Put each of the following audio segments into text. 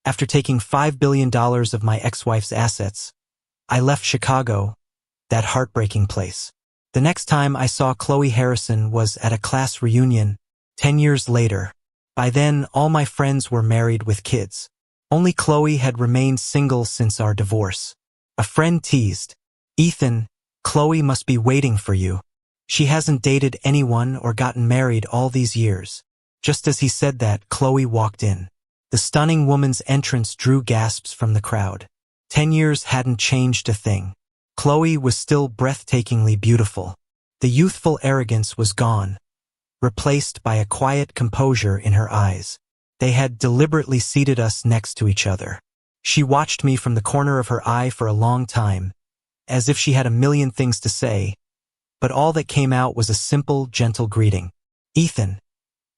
After taking $5 billion of my ex-wife's assets, I left Chicago, that heartbreaking place. The next time I saw Khloe Harrison was at a class reunion 10 years later. By then, all my friends were married with kids. Only Khloe had remained single since our divorce. A friend teased, "Ethan, Khloe must be waiting for you. She hasn't dated anyone or gotten married all these years." Just as he said that, Khloe walked in. The stunning woman's entrance drew gasps from the crowd. 10 years hadn't changed a thing. Khloe was still breathtakingly beautiful. The youthful arrogance was gone, replaced by a quiet composure in her eyes. They had deliberately seated us next to each other. She watched me from the corner of her eye for a long time, as if she had a million things to say, but all that came out was a simple, gentle greeting. "Ethan,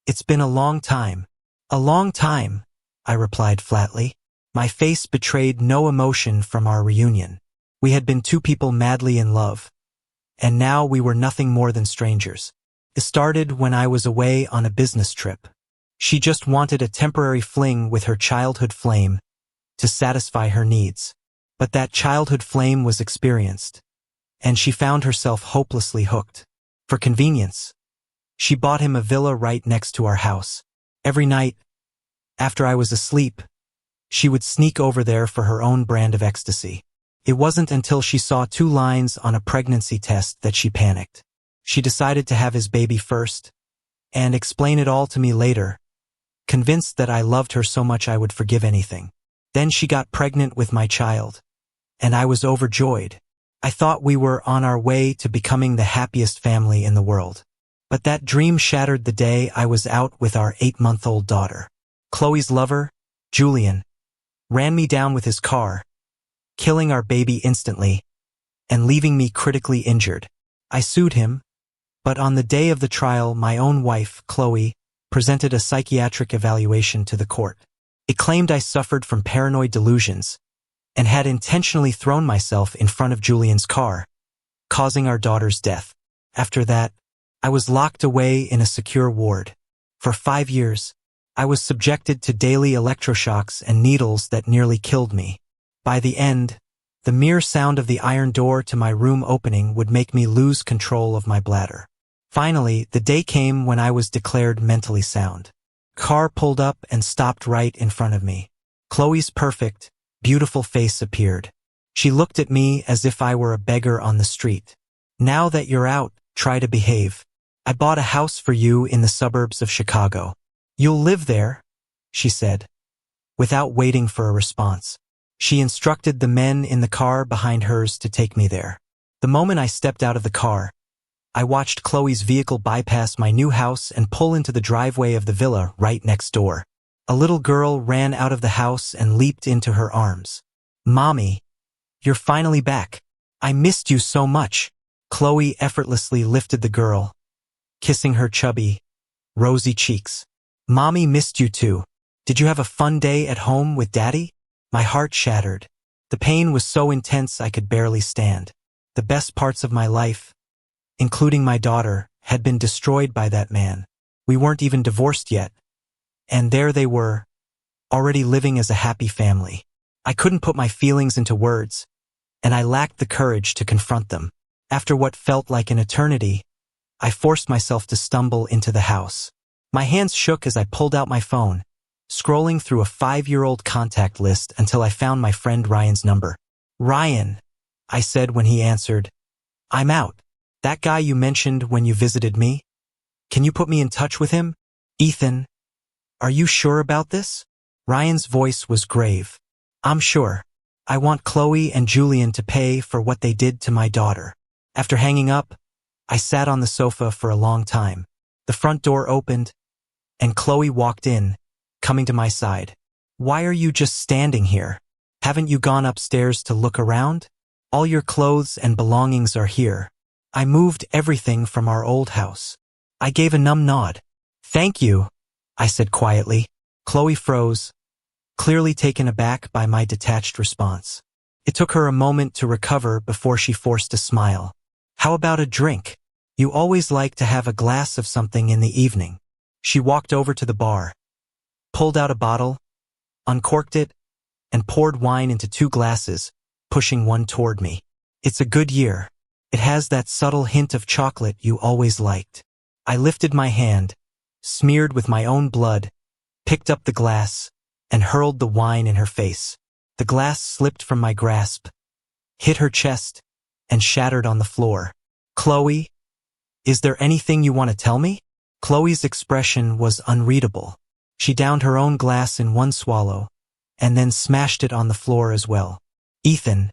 it's been a long time." "A long time," I replied flatly. My face betrayed no emotion from our reunion. We had been two people madly in love, and now we were nothing more than strangers. It started when I was away on a business trip. She just wanted a temporary fling with her childhood flame to satisfy her needs. But that childhood flame was experienced, and she found herself hopelessly hooked. For convenience, she bought him a villa right next to our house. Every night, after I was asleep, she would sneak over there for her own brand of ecstasy. It wasn't until she saw 2 lines on a pregnancy test that she panicked. She decided to have his baby first, and explain it all to me later, convinced that I loved her so much I would forgive anything. Then she got pregnant with my child, and I was overjoyed. I thought we were on our way to becoming the happiest family in the world. But that dream shattered the day I was out with our 8-month-old daughter. Khloe's lover, Julian, ran me down with his car, killing our baby instantly, and leaving me critically injured. I sued him, but on the day of the trial, my own wife, Khloe, presented a psychiatric evaluation to the court. It claimed I suffered from paranoid delusions and had intentionally thrown myself in front of Julian's car, causing our daughter's death. After that, I was locked away in a secure ward. For 5 years, I was subjected to daily electroshocks and needles that nearly killed me. By the end, the mere sound of the iron door to my room opening would make me lose control of my bladder. Finally, the day came when I was declared mentally sound. Car pulled up and stopped right in front of me. Khloe's perfect, beautiful face appeared. She looked at me as if I were a beggar on the street. "Now that you're out, try to behave. I bought a house for you in the suburbs of Chicago. You'll live there," she said, without waiting for a response. She instructed the men in the car behind hers to take me there. The moment I stepped out of the car, I watched Khloe's vehicle bypass my new house and pull into the driveway of the villa right next door. A little girl ran out of the house and leaped into her arms. "Mommy, you're finally back. I missed you so much." Khloe effortlessly lifted the girl, kissing her chubby, rosy cheeks. "Mommy missed you too. Did you have a fun day at home with Daddy?" My heart shattered. The pain was so intense I could barely stand. The best parts of my life, including my daughter, had been destroyed by that man. We weren't even divorced yet, and there they were, already living as a happy family. I couldn't put my feelings into words, and I lacked the courage to confront them. After what felt like an eternity, I forced myself to stumble into the house. My hands shook as I pulled out my phone, scrolling through a 5-year-old contact list until I found my friend Ryan's number. "Ryan," I said when he answered, "I'm out. That guy you mentioned when you visited me? Can you put me in touch with him?" "Ethan, are you sure about this?" Ryan's voice was grave. "I'm sure. I want Khloe and Julian to pay for what they did to my daughter." After hanging up, I sat on the sofa for a long time. The front door opened, and Khloe walked in, coming to my side. "Why are you just standing here? Haven't you gone upstairs to look around? All your clothes and belongings are here. I moved everything from our old house." I gave a numb nod. "Thank you," I said quietly. Khloe froze, clearly taken aback by my detached response. It took her a moment to recover before she forced a smile. "How about a drink? You always like to have a glass of something in the evening." She walked over to the bar, pulled out a bottle, uncorked it, and poured wine into 2 glasses, pushing one toward me. It's a good year. It has that subtle hint of chocolate you always liked. I lifted my hand, smeared with my own blood, picked up the glass, and hurled the wine in her face. The glass slipped from my grasp, hit her chest, and shattered on the floor. Khloe, is there anything you want to tell me? Khloe's expression was unreadable. She downed her own glass in one swallow, and then smashed it on the floor as well. Ethan,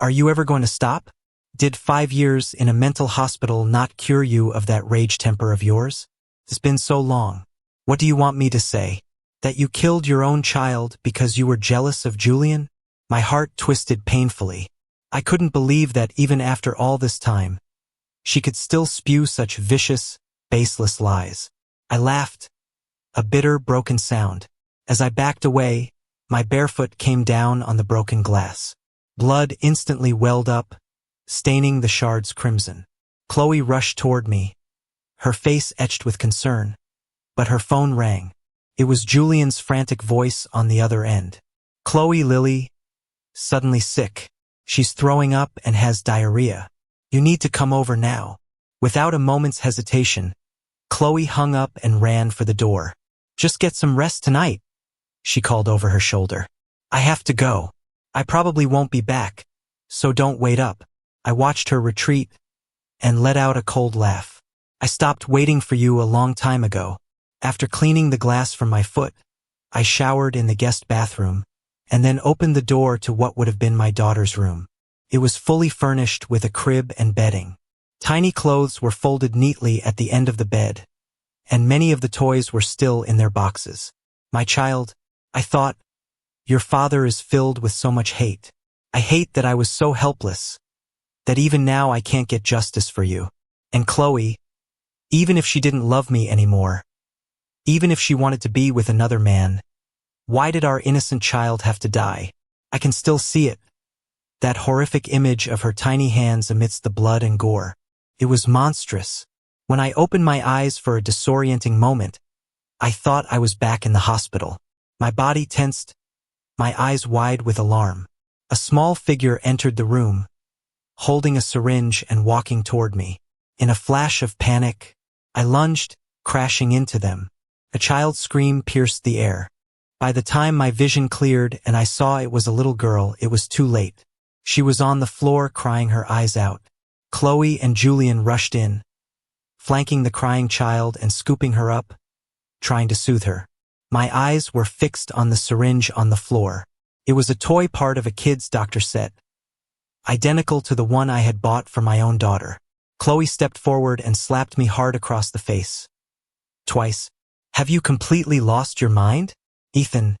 are you ever going to stop? Did 5 years in a mental hospital not cure you of that rage temper of yours? It's been so long. What do you want me to say? That you killed your own child because you were jealous of Julian? My heart twisted painfully. I couldn't believe that even after all this time, she could still spew such vicious, baseless lies. I laughed, a bitter, broken sound. As I backed away, my barefoot came down on the broken glass. Blood instantly welled up, staining the shards crimson. Khloe rushed toward me, her face etched with concern, but her phone rang. It was Julian's frantic voice on the other end. Khloe, Lily, suddenly sick. She's throwing up and has diarrhea. You need to come over now. Without a moment's hesitation, Khloe hung up and ran for the door. Just get some rest tonight, she called over her shoulder. I have to go. I probably won't be back, so don't wait up. I watched her retreat and let out a cold laugh. I stopped waiting for you a long time ago. After cleaning the glass from my foot, I showered in the guest bathroom and then opened the door to what would have been my daughter's room. It was fully furnished with a crib and bedding. Tiny clothes were folded neatly at the end of the bed, and many of the toys were still in their boxes. My child, I thought, your father is filled with so much hate. I hate that I was so helpless, that even now I can't get justice for you. And Khloe, even if she didn't love me anymore, even if she wanted to be with another man, why did our innocent child have to die? I can still see it, that horrific image of her tiny hands amidst the blood and gore. It was monstrous. When I opened my eyes for a disorienting moment, I thought I was back in the hospital. My body tensed, my eyes wide with alarm. A small figure entered the room, holding a syringe and walking toward me. In a flash of panic, I lunged, crashing into them. A child's scream pierced the air. By the time my vision cleared and I saw it was a little girl, it was too late. She was on the floor crying her eyes out. Khloe and Julian rushed in, flanking the crying child and scooping her up, trying to soothe her. My eyes were fixed on the syringe on the floor. It was a toy part of a kid's doctor set, identical to the one I had bought for my own daughter. Khloe stepped forward and slapped me hard across the face. Twice. Have you completely lost your mind? Ethan,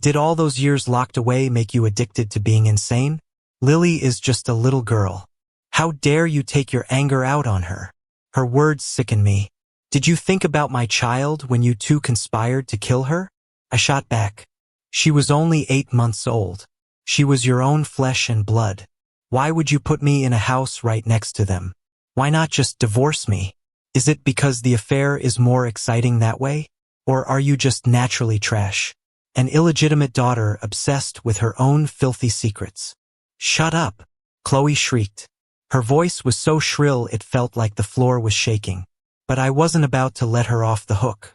did all those years locked away make you addicted to being insane? Lily is just a little girl. How dare you take your anger out on her? Her words sicken me. Did you think about my child when you two conspired to kill her? I shot back. She was only 8 months old. She was your own flesh and blood. Why would you put me in a house right next to them? Why not just divorce me? Is it because the affair is more exciting that way? Or are you just naturally trash? An illegitimate daughter obsessed with her own filthy secrets. Shut up, Khloe shrieked. Her voice was so shrill it felt like the floor was shaking. But I wasn't about to let her off the hook.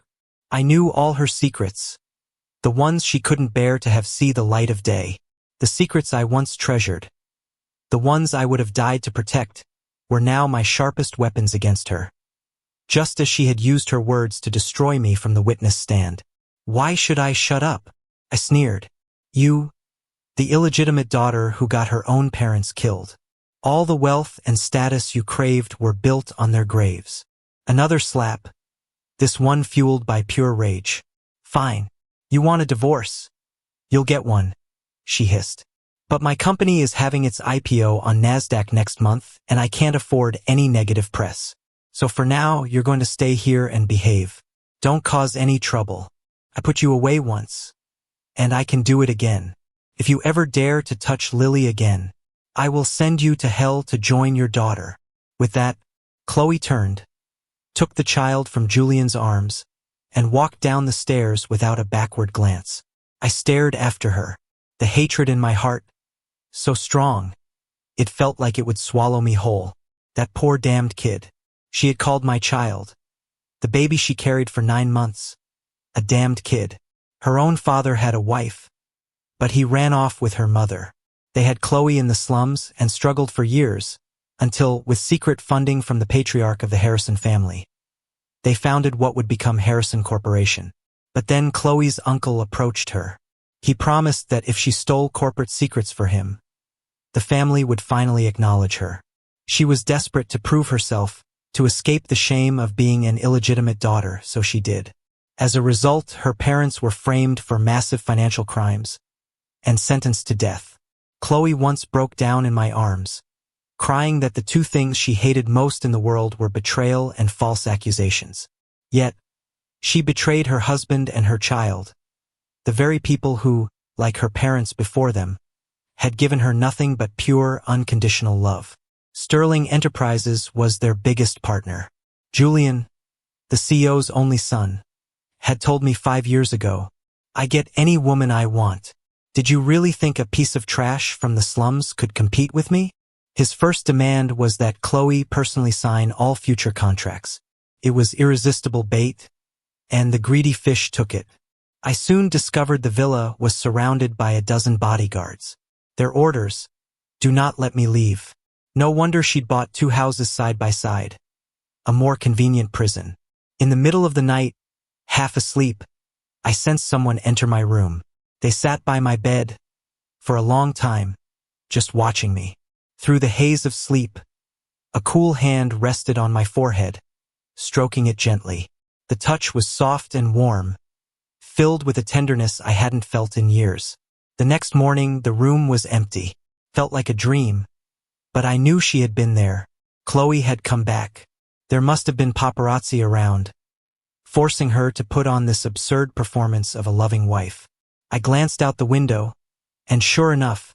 I knew all her secrets. The ones she couldn't bear to have see the light of day. The secrets I once treasured. The ones I would have died to protect, were now my sharpest weapons against her. Just as she had used her words to destroy me from the witness stand. Why should I shut up? I sneered. You, the illegitimate daughter who got her own parents killed. All the wealth and status you craved were built on their graves. Another slap, this one fueled by pure rage. Fine. You want a divorce? You'll get one, she hissed. But my company is having its IPO on NASDAQ next month, and I can't afford any negative press. So for now, you're going to stay here and behave. Don't cause any trouble. I put you away once, and I can do it again. If you ever dare to touch Lily again, I will send you to hell to join your daughter. With that, Khloe turned, took the child from Julian's arms, and walked down the stairs without a backward glance. I stared after her, the hatred in my heart so strong, it felt like it would swallow me whole. That poor damned kid. She had called my child. The baby she carried for 9 months. A damned kid. Her own father had a wife, but he ran off with her mother. They had Khloe in the slums and struggled for years, until, with secret funding from the patriarch of the Harrison family, they founded what would become Harrison Corporation. But then Khloe's uncle approached her. He promised that if she stole corporate secrets for him, the family would finally acknowledge her. She was desperate to prove herself, to escape the shame of being an illegitimate daughter, so she did. As a result, her parents were framed for massive financial crimes and sentenced to death. Khloe once broke down in my arms, crying that the two things she hated most in the world were betrayal and false accusations. Yet, she betrayed her husband and her child, the very people who, like her parents before them, had given her nothing but pure, unconditional love. Sterling Enterprises was their biggest partner. Julian, the CEO's only son, had told me 5 years ago, "I get any woman I want. Did you really think a piece of trash from the slums could compete with me?" His first demand was that Khloe personally sign all future contracts. It was irresistible bait, and the greedy fish took it. I soon discovered the villa was surrounded by a dozen bodyguards. Their orders: do not let me leave. No wonder she'd bought 2 houses side by side. A more convenient prison. In the middle of the night, half asleep, I sensed someone enter my room. They sat by my bed for a long time, just watching me. Through the haze of sleep, a cool hand rested on my forehead, stroking it gently. The touch was soft and warm, filled with a tenderness I hadn't felt in years. The next morning, the room was empty. Felt like a dream, but I knew she had been there. Khloe had come back. There must have been paparazzi around, forcing her to put on this absurd performance of a loving wife. I glanced out the window, and sure enough,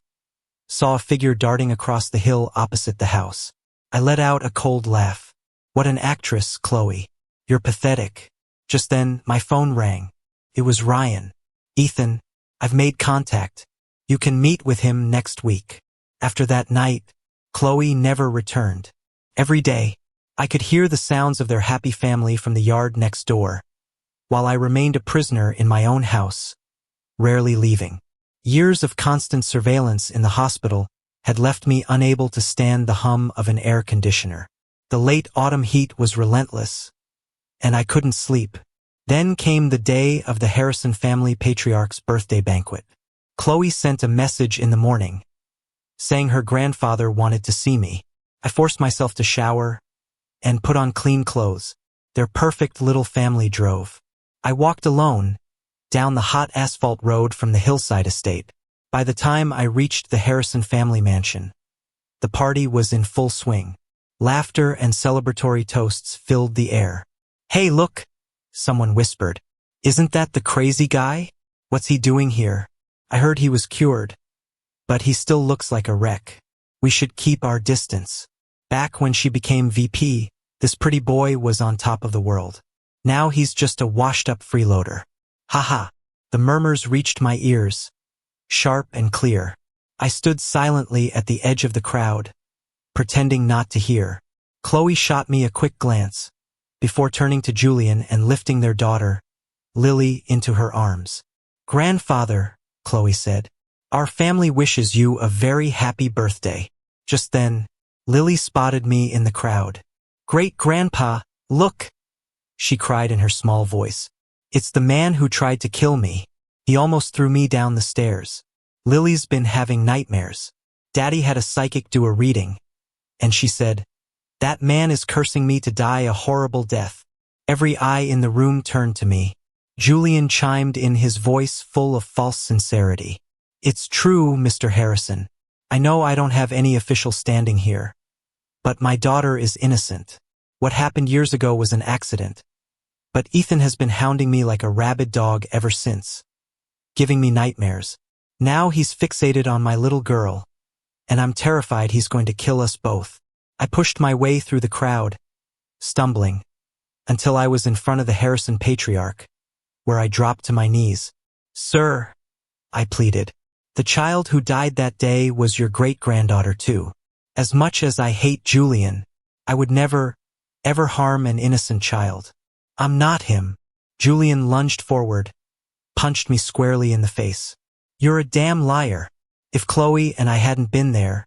saw a figure darting across the hill opposite the house. I let out a cold laugh. What an actress, Khloe. You're pathetic. Just then, my phone rang. It was Ryan. "Ethan, I've made contact. You can meet with him next week." After that night, Khloe never returned. Every day, I could hear the sounds of their happy family from the yard next door, while I remained a prisoner in my own house, rarely leaving. Years of constant surveillance in the hospital had left me unable to stand the hum of an air conditioner. The late autumn heat was relentless, and I couldn't sleep. Then came the day of the Harrison family patriarch's birthday banquet. Khloe sent a message in the morning, saying her grandfather wanted to see me. I forced myself to shower and put on clean clothes. Their perfect little family drove. I walked alone down the hot asphalt road from the hillside estate. By the time I reached the Harrison family mansion, the party was in full swing. Laughter and celebratory toasts filled the air. "Hey, look," someone whispered. "Isn't that the crazy guy? What's he doing here? I heard he was cured, but he still looks like a wreck. We should keep our distance." Back when she became VP, this pretty boy was on top of the world. Now he's just a washed-up freeloader. Haha. The murmurs reached my ears, sharp and clear. I stood silently at the edge of the crowd, pretending not to hear. Khloe shot me a quick glance, before turning to Julian and lifting their daughter, Lily, into her arms. "Grandfather," Khloe said, "our family wishes you a very happy birthday." Just then, Lily spotted me in the crowd. "Great-grandpa, look!" she cried in her small voice. "It's the man who tried to kill me. He almost threw me down the stairs." Lily's been having nightmares. Daddy had a psychic do a reading, and she said, "That man is cursing me to die a horrible death." Every eye in the room turned to me. Julian chimed in, his voice full of false sincerity. "It's true, Mr. Harrison. I know I don't have any official standing here, but my daughter is innocent. What happened years ago was an accident. But Ethan has been hounding me like a rabid dog ever since, giving me nightmares. Now he's fixated on my little girl, and I'm terrified he's going to kill us both." I pushed my way through the crowd, stumbling, until I was in front of the Harrison patriarch, where I dropped to my knees. "Sir," I pleaded. The child who died that day was your great-granddaughter too. As much as I hate Julian, I would never, ever harm an innocent child. I'm not him. Julian lunged forward, punched me squarely in the face. You're a damn liar. If Khloe and I hadn't been there,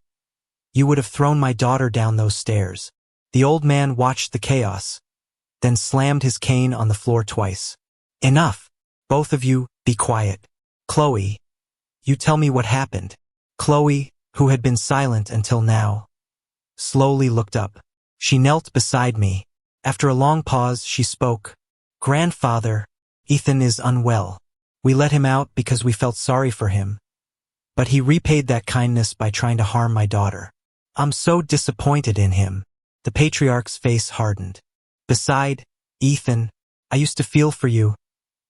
you would have thrown my daughter down those stairs. The old man watched the chaos, then slammed his cane on the floor twice. Enough. Both of you, be quiet. Khloe, you tell me what happened. Khloe, who had been silent until now, slowly looked up. She knelt beside me. After a long pause, she spoke. Grandfather, Ethan is unwell. We let him out because we felt sorry for him. But he repaid that kindness by trying to harm my daughter. I'm so disappointed in him. The patriarch's face hardened. Beside, Ethan, I used to feel for you.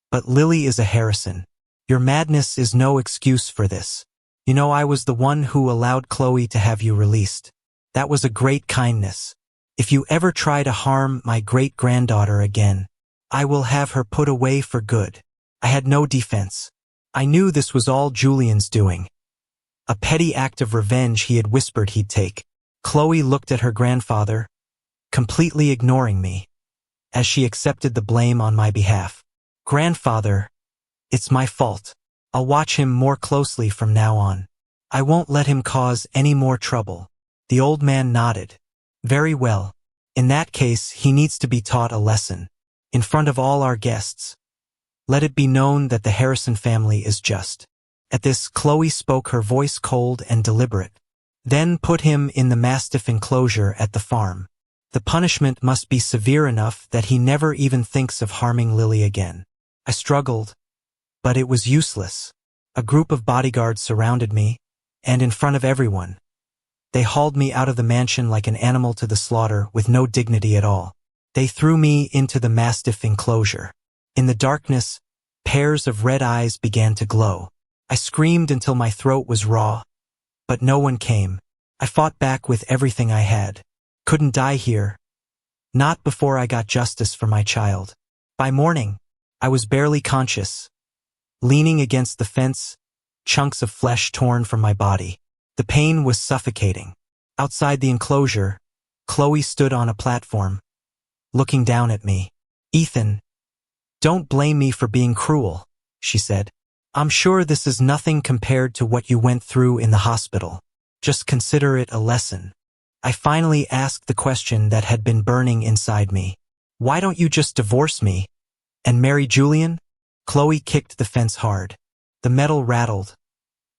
But Lily is a Harrison. Your madness is no excuse for this. You know, I was the one who allowed Khloe to have you released. That was a great kindness. If you ever try to harm my great-granddaughter again, I will have her put away for good. I had no defense. I knew this was all Julian's doing. A petty act of revenge he had whispered he'd take. Khloe looked at her grandfather, completely ignoring me, as she accepted the blame on my behalf. Grandfather, it's my fault. I'll watch him more closely from now on. I won't let him cause any more trouble. The old man nodded. Very well. In that case, he needs to be taught a lesson. In front of all our guests. Let it be known that the Harrison family is just. At this, Khloe spoke, her voice cold and deliberate. Then put him in the mastiff enclosure at the farm. The punishment must be severe enough that he never even thinks of harming Lily again. I struggled, but it was useless. A group of bodyguards surrounded me, and in front of everyone, they hauled me out of the mansion like an animal to the slaughter with no dignity at all. They threw me into the mastiff enclosure. In the darkness, pairs of red eyes began to glow. I screamed until my throat was raw, but no one came. I fought back with everything I had. Couldn't die here. Not before I got justice for my child. By morning, I was barely conscious. Leaning against the fence, chunks of flesh torn from my body. The pain was suffocating. Outside the enclosure, Khloe stood on a platform, looking down at me. Ethan, don't blame me for being cruel, she said. I'm sure this is nothing compared to what you went through in the hospital. Just consider it a lesson. I finally asked the question that had been burning inside me. Why don't you just divorce me and marry Julian? Khloe kicked the fence hard. The metal rattled,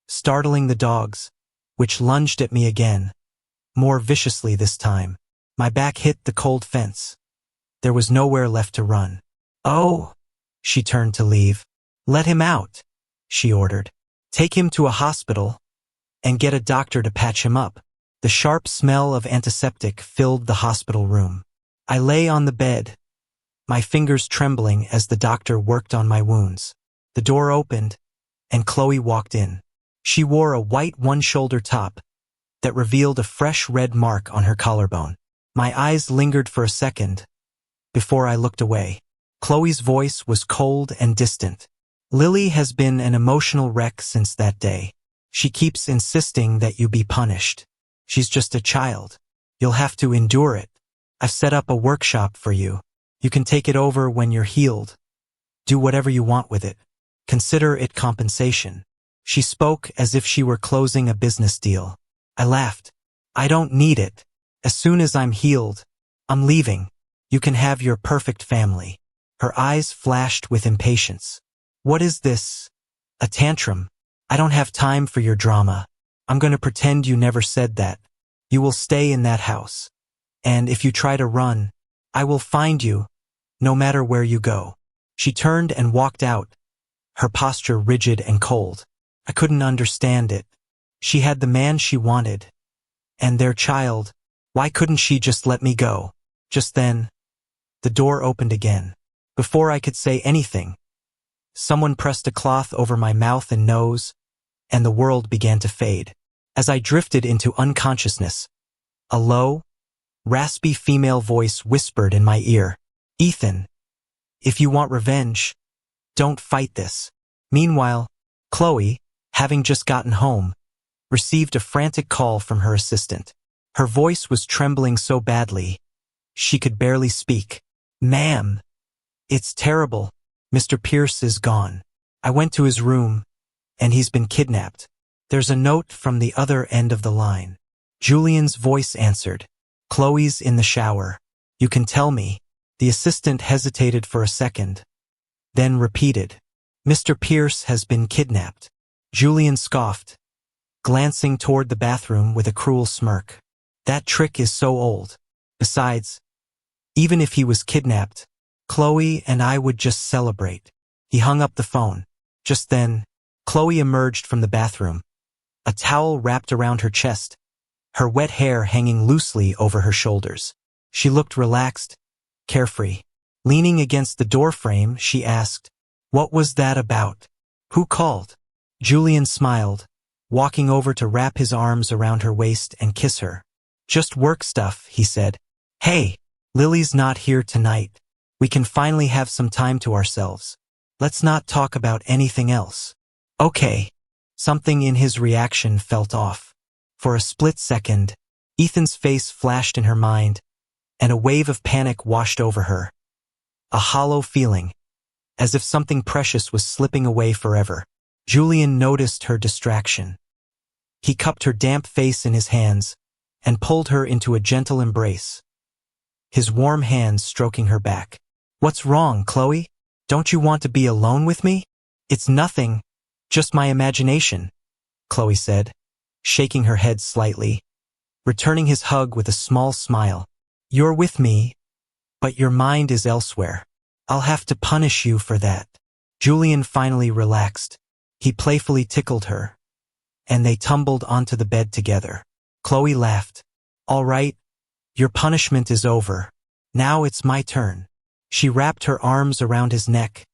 startling the dogs, which lunged at me again, more viciously this time. My back hit the cold fence. There was nowhere left to run. Oh, she turned to leave. Let him out, she ordered. Take him to a hospital and get a doctor to patch him up. The sharp smell of antiseptic filled the hospital room. I lay on the bed, my fingers trembling as the doctor worked on my wounds. The door opened, and Khloe walked in. She wore a white one-shoulder top that revealed a fresh red mark on her collarbone. My eyes lingered for a second before I looked away. Khloe's voice was cold and distant. Lily has been an emotional wreck since that day. She keeps insisting that you be punished. She's just a child. You'll have to endure it. I've set up a workshop for you. You can take it over when you're healed. Do whatever you want with it. Consider it compensation. She spoke as if she were closing a business deal. I laughed. I don't need it. As soon as I'm healed, I'm leaving. You can have your perfect family. Her eyes flashed with impatience. What is this? A tantrum? I don't have time for your drama. I'm going to pretend you never said that. You will stay in that house. And if you try to run, I will find you, no matter where you go. She turned and walked out, her posture rigid and cold. I couldn't understand it. She had the man she wanted, and their child. Why couldn't she just let me go? Just then, the door opened again. Before I could say anything, someone pressed a cloth over my mouth and nose, and the world began to fade. As I drifted into unconsciousness, a low, raspy female voice whispered in my ear, Ethan, if you want revenge, don't fight this. Meanwhile, Khloe, having just gotten home, received a frantic call from her assistant. Her voice was trembling so badly, she could barely speak. "Ma'am, it's terrible. Mr. Pierce is gone. I went to his room, and he's been kidnapped." There's a note from the other end of the line. Julian's voice answered. "Khloe's in the shower. You can tell me." The assistant hesitated for a second, then repeated, "Mr. Pierce has been kidnapped." Julian scoffed, glancing toward the bathroom with a cruel smirk. That trick is so old. Besides, even if he was kidnapped, Khloe and I would just celebrate. He hung up the phone. Just then, Khloe emerged from the bathroom, a towel wrapped around her chest, her wet hair hanging loosely over her shoulders. She looked relaxed, carefree. Leaning against the doorframe, she asked, "What was that about? Who called?" Julian smiled, walking over to wrap his arms around her waist and kiss her. "Just work stuff," he said. "Hey, Lily's not here tonight. We can finally have some time to ourselves. Let's not talk about anything else." "Okay." Something in his reaction felt off. For a split second, Ethan's face flashed in her mind, and a wave of panic washed over her. A hollow feeling, as if something precious was slipping away forever. Julian noticed her distraction. He cupped her damp face in his hands and pulled her into a gentle embrace, his warm hands stroking her back. "What's wrong, Khloe? Don't you want to be alone with me?" "It's nothing, just my imagination," Khloe said, shaking her head slightly, returning his hug with a small smile. "You're with me, but your mind is elsewhere. I'll have to punish you for that." Julian finally relaxed. He playfully tickled her, and they tumbled onto the bed together. Khloe laughed. "All right, your punishment is over. Now it's my turn." She wrapped her arms around his neck,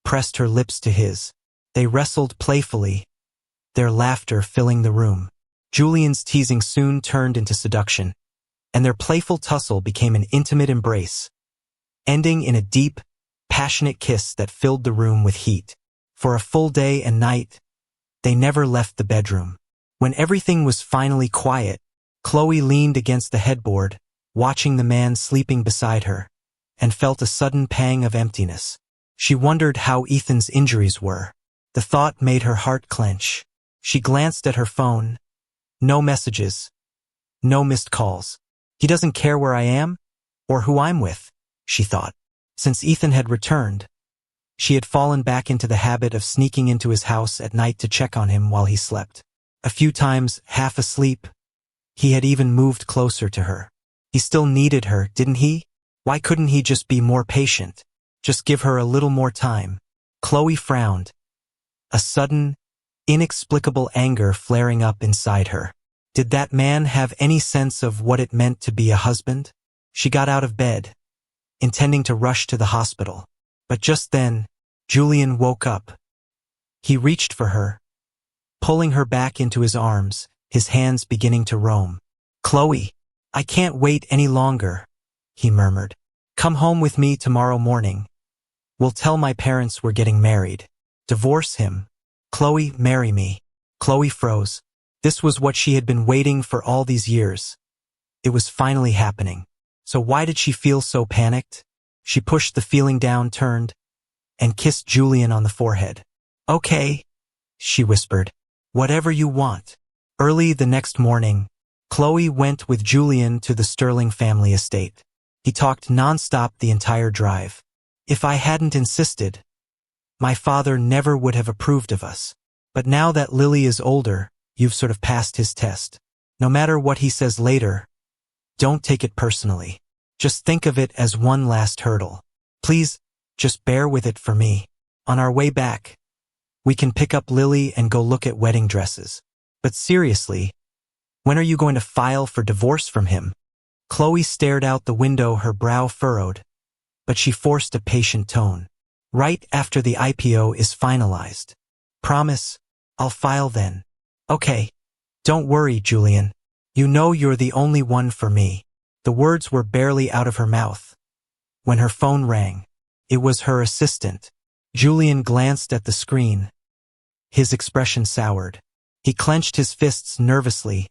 pressed her lips to his. They wrestled playfully, their laughter filling the room. Julian's teasing soon turned into seduction, and their playful tussle became an intimate embrace, ending in a deep, passionate kiss that filled the room with heat. For a full day and night, they never left the bedroom. When everything was finally quiet, Khloe leaned against the headboard, watching the man sleeping beside her, and felt a sudden pang of emptiness. She wondered how Ethan's injuries were. The thought made her heart clench. She glanced at her phone. No messages. No missed calls. He doesn't care where I am, or who I'm with, she thought. Since Ethan had returned, she had fallen back into the habit of sneaking into his house at night to check on him while he slept. A few times, half asleep, he had even moved closer to her. He still needed her, didn't he? Why couldn't he just be more patient? Just give her a little more time? Khloe frowned, a sudden, inexplicable anger flaring up inside her. Did that man have any sense of what it meant to be a husband? She got out of bed, intending to rush to the hospital. But just then, Julian woke up. He reached for her, pulling her back into his arms, his hands beginning to roam. "Khloe, I can't wait any longer," he murmured. "Come home with me tomorrow morning. We'll tell my parents we're getting married. Divorce him. Khloe, marry me." Khloe froze. This was what she had been waiting for all these years. It was finally happening. So why did she feel so panicked? She pushed the feeling down, turned, and kissed Julian on the forehead. "Okay," she whispered. "Whatever you want." Early the next morning, Khloe went with Julian to the Sterling family estate. He talked nonstop the entire drive. "If I hadn't insisted, my father never would have approved of us. But now that Lily is older, you've sort of passed his test. No matter what he says later, don't take it personally. Just think of it as one last hurdle. Please, just bear with it for me. On our way back, we can pick up Lily and go look at wedding dresses. But seriously, when are you going to file for divorce from him?" Khloe stared out the window, her brow furrowed, but she forced a patient tone. "Right after the IPO is finalized. Promise, I'll file then." "Okay. Don't worry, Julian. You know you're the only one for me." The words were barely out of her mouth when her phone rang. It was her assistant. Julian glanced at the screen, His expression soured. He clenched his fists nervously,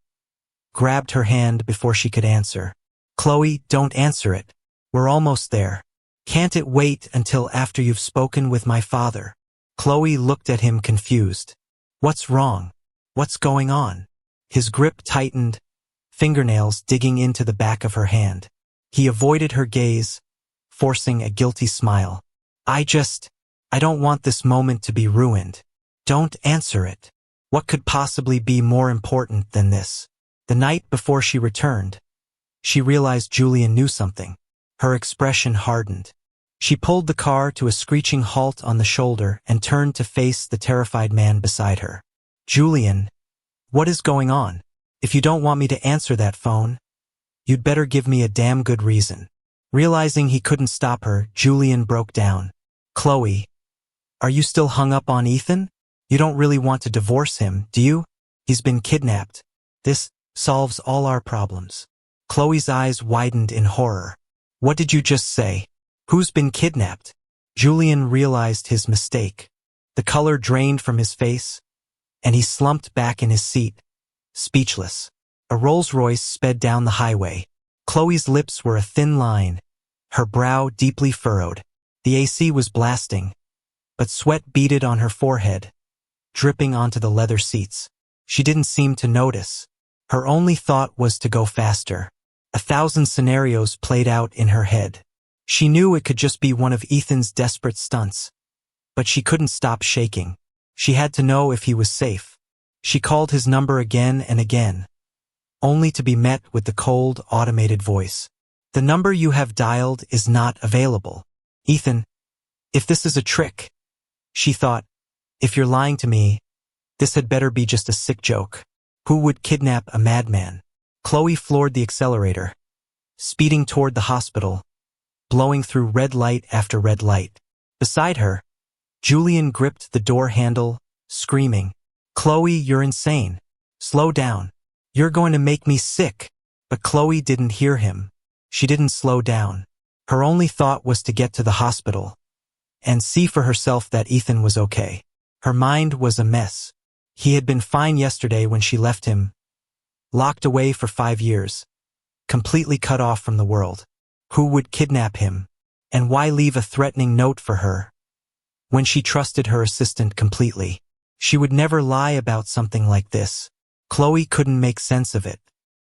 grabbed her hand before she could answer. Khloe, don't answer it. We're almost there. Can't it wait until after you've spoken with my father? Khloe looked at him confused. What's wrong? What's going on? His grip tightened, fingernails digging into the back of her hand. He avoided her gaze, forcing a guilty smile. I don't want this moment to be ruined. Don't answer it. What could possibly be more important than this? The night before she returned, she realized Julian knew something. Her expression hardened. She pulled the car to a screeching halt on the shoulder and turned to face the terrified man beside her. Julian, what is going on? If you don't want me to answer that phone, you'd better give me a damn good reason. Realizing he couldn't stop her, Julian broke down. Khloe, are you still hung up on Ethan? You don't really want to divorce him, do you? He's been kidnapped. This solves all our problems. Khloe's eyes widened in horror. What did you just say? Who's been kidnapped? Julian realized his mistake. The color drained from his face, and he slumped back in his seat, speechless. A Rolls-Royce sped down the highway. Khloe's lips were a thin line, her brow deeply furrowed. The AC was blasting, but sweat beaded on her forehead, dripping onto the leather seats. She didn't seem to notice. Her only thought was to go faster. 1,000 scenarios played out in her head. She knew it could just be one of Ethan's desperate stunts, but she couldn't stop shaking. She had to know if he was safe. She called his number again and again, only to be met with the cold, automated voice. The number you have dialed is not available. Ethan, if this is a trick, she thought, if you're lying to me, this had better be just a sick joke. Who would kidnap a madman? Khloe floored the accelerator, speeding toward the hospital, blowing through red light after red light. Beside her, Julian gripped the door handle, screaming, Khloe, you're insane. Slow down. You're going to make me sick. But Khloe didn't hear him. She didn't slow down. Her only thought was to get to the hospital and see for herself that Ethan was okay. Her mind was a mess. He had been fine yesterday when she left him, locked away for 5 years, completely cut off from the world. Who would kidnap him? And why leave a threatening note for her when she trusted her assistant completely? She would never lie about something like this. Khloe couldn't make sense of it.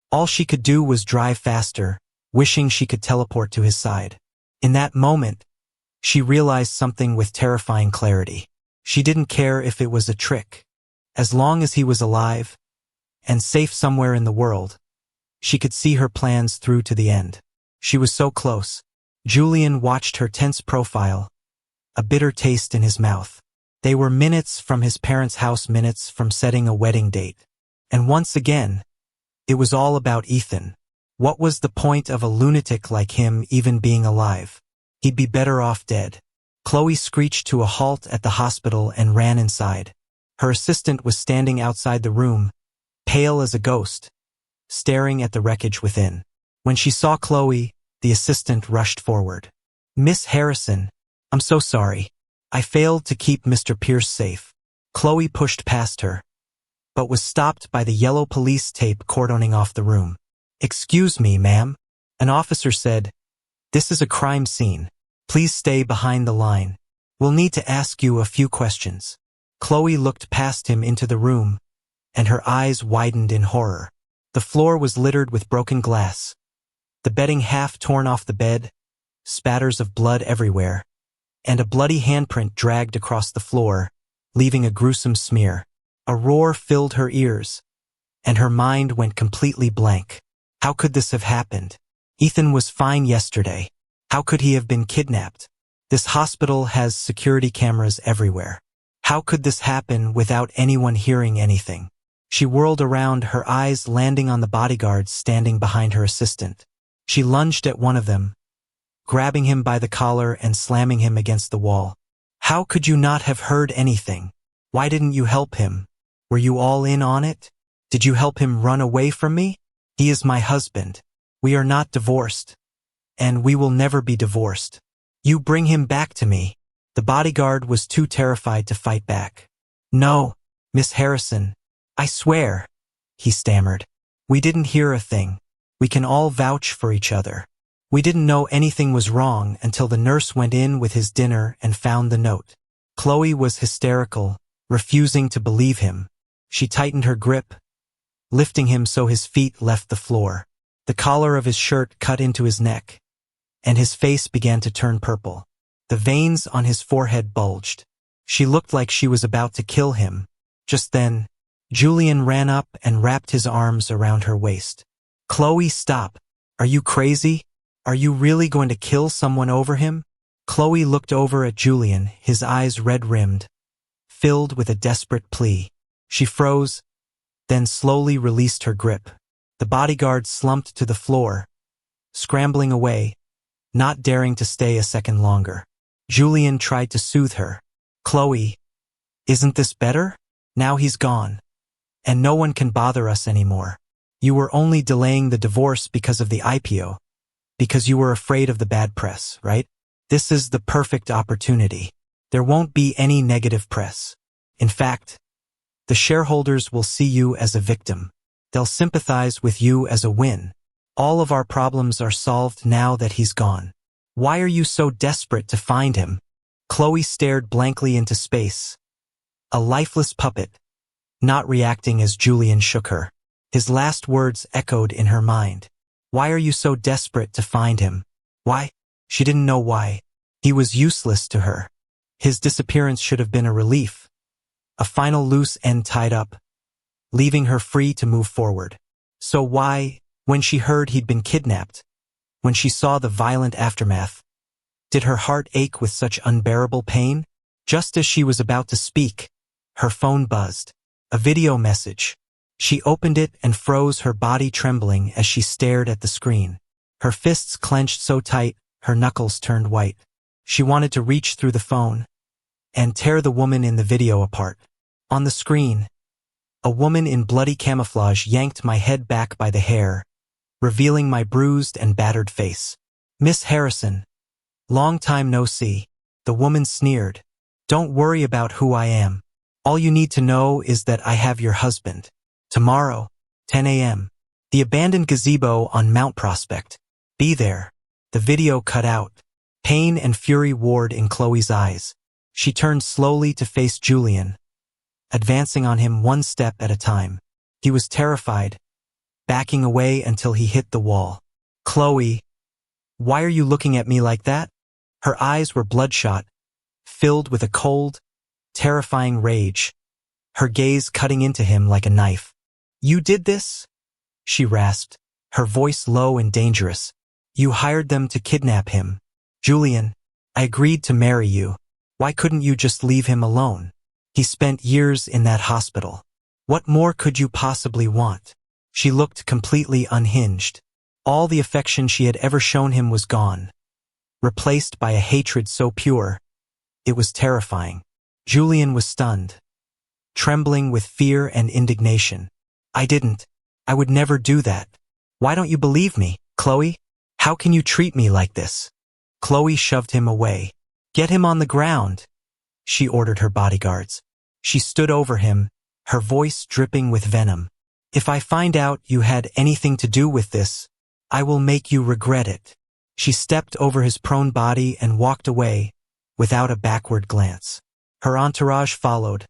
All she could do was drive faster, wishing she could teleport to his side. In that moment, she realized something with terrifying clarity. She didn't care if it was a trick. As long as he was alive and safe somewhere in the world, she could see her plans through to the end. She was so close. Julian watched her tense profile, a bitter taste in his mouth. They were minutes from his parents' house, minutes from setting a wedding date. And once again, it was all about Ethan. What was the point of a lunatic like him even being alive? He'd be better off dead. Khloe screeched to a halt at the hospital and ran inside. Her assistant was standing outside the room, pale as a ghost, staring at the wreckage within. When she saw Khloe, the assistant rushed forward. Miss Harrison, I'm so sorry. I failed to keep Mr. Pierce safe. Khloe pushed past her, but was stopped by the yellow police tape cordoning off the room. Excuse me, ma'am. An officer said, this is a crime scene. Please stay behind the line. We'll need to ask you a few questions. Khloe looked past him into the room, and her eyes widened in horror. The floor was littered with broken glass, the bedding half torn off the bed, spatters of blood everywhere, and a bloody handprint dragged across the floor, leaving a gruesome smear. A roar filled her ears, and her mind went completely blank. How could this have happened? Ethan was fine yesterday. How could he have been kidnapped? This hospital has security cameras everywhere. How could this happen without anyone hearing anything? She whirled around, her eyes landing on the bodyguards standing behind her assistant. She lunged at one of them, grabbing him by the collar and slamming him against the wall. How could you not have heard anything? Why didn't you help him? Were you all in on it? Did you help him run away from me? He is my husband. We are not divorced, and we will never be divorced. You bring him back to me. The bodyguard was too terrified to fight back. No, Miss Harrison, I swear, he stammered. We didn't hear a thing. We can all vouch for each other. We didn't know anything was wrong until the nurse went in with his dinner and found the note. Khloe was hysterical, refusing to believe him. She tightened her grip, lifting him so his feet left the floor. The collar of his shirt cut into his neck, and his face began to turn purple. The veins on his forehead bulged. She looked like she was about to kill him. Just then, Julian ran up and wrapped his arms around her waist. Khloe, stop. Are you crazy? Are you really going to kill someone over him? Khloe looked over at Julian, his eyes red-rimmed, filled with a desperate plea. She froze, then slowly released her grip. The bodyguard slumped to the floor, scrambling away, not daring to stay a second longer. Julian tried to soothe her. Khloe, isn't this better? Now he's gone, and no one can bother us anymore. You were only delaying the divorce because of the IPO, because you were afraid of the bad press, right? This is the perfect opportunity. There won't be any negative press. In fact, the shareholders will see you as a victim. They'll sympathize with you as a win. All of our problems are solved now that he's gone. Why are you so desperate to find him? Khloe stared blankly into space, a lifeless puppet, not reacting as Julian shook her. His last words echoed in her mind. Why are you so desperate to find him? Why? She didn't know why. He was useless to her. His disappearance should have been a relief, a final loose end tied up, leaving her free to move forward. So why, when she heard he'd been kidnapped, when she saw the violent aftermath, did her heart ache with such unbearable pain? Just as she was about to speak, her phone buzzed. A video message. She opened it and froze, her body trembling as she stared at the screen. Her fists clenched so tight, her knuckles turned white. She wanted to reach through the phone and tear the woman in the video apart. On the screen, a woman in bloody camouflage yanked my head back by the hair, revealing my bruised and battered face. Miss Harrison, long time no see. The woman sneered. Don't worry about who I am. All you need to know is that I have your husband. Tomorrow, 10 a.m. The abandoned gazebo on Mount Prospect. Be there. The video cut out. Pain and fury warred in Khloe's eyes. She turned slowly to face Julian, advancing on him one step at a time. He was terrified, backing away until he hit the wall. Khloe, why are you looking at me like that? Her eyes were bloodshot, filled with a cold, terrifying rage, her gaze cutting into him like a knife. You did this? She rasped, her voice low and dangerous. You hired them to kidnap him. Julian, I agreed to marry you. Why couldn't you just leave him alone? He spent years in that hospital. What more could you possibly want? She looked completely unhinged. All the affection she had ever shown him was gone, replaced by a hatred so pure, it was terrifying. Julian was stunned, trembling with fear and indignation. I would never do that. Why don't you believe me, Khloe? How can you treat me like this? Khloe shoved him away. Get him on the ground, she ordered her bodyguards. She stood over him, her voice dripping with venom. If I find out you had anything to do with this, I will make you regret it. She stepped over his prone body and walked away, without a backward glance. Her entourage followed,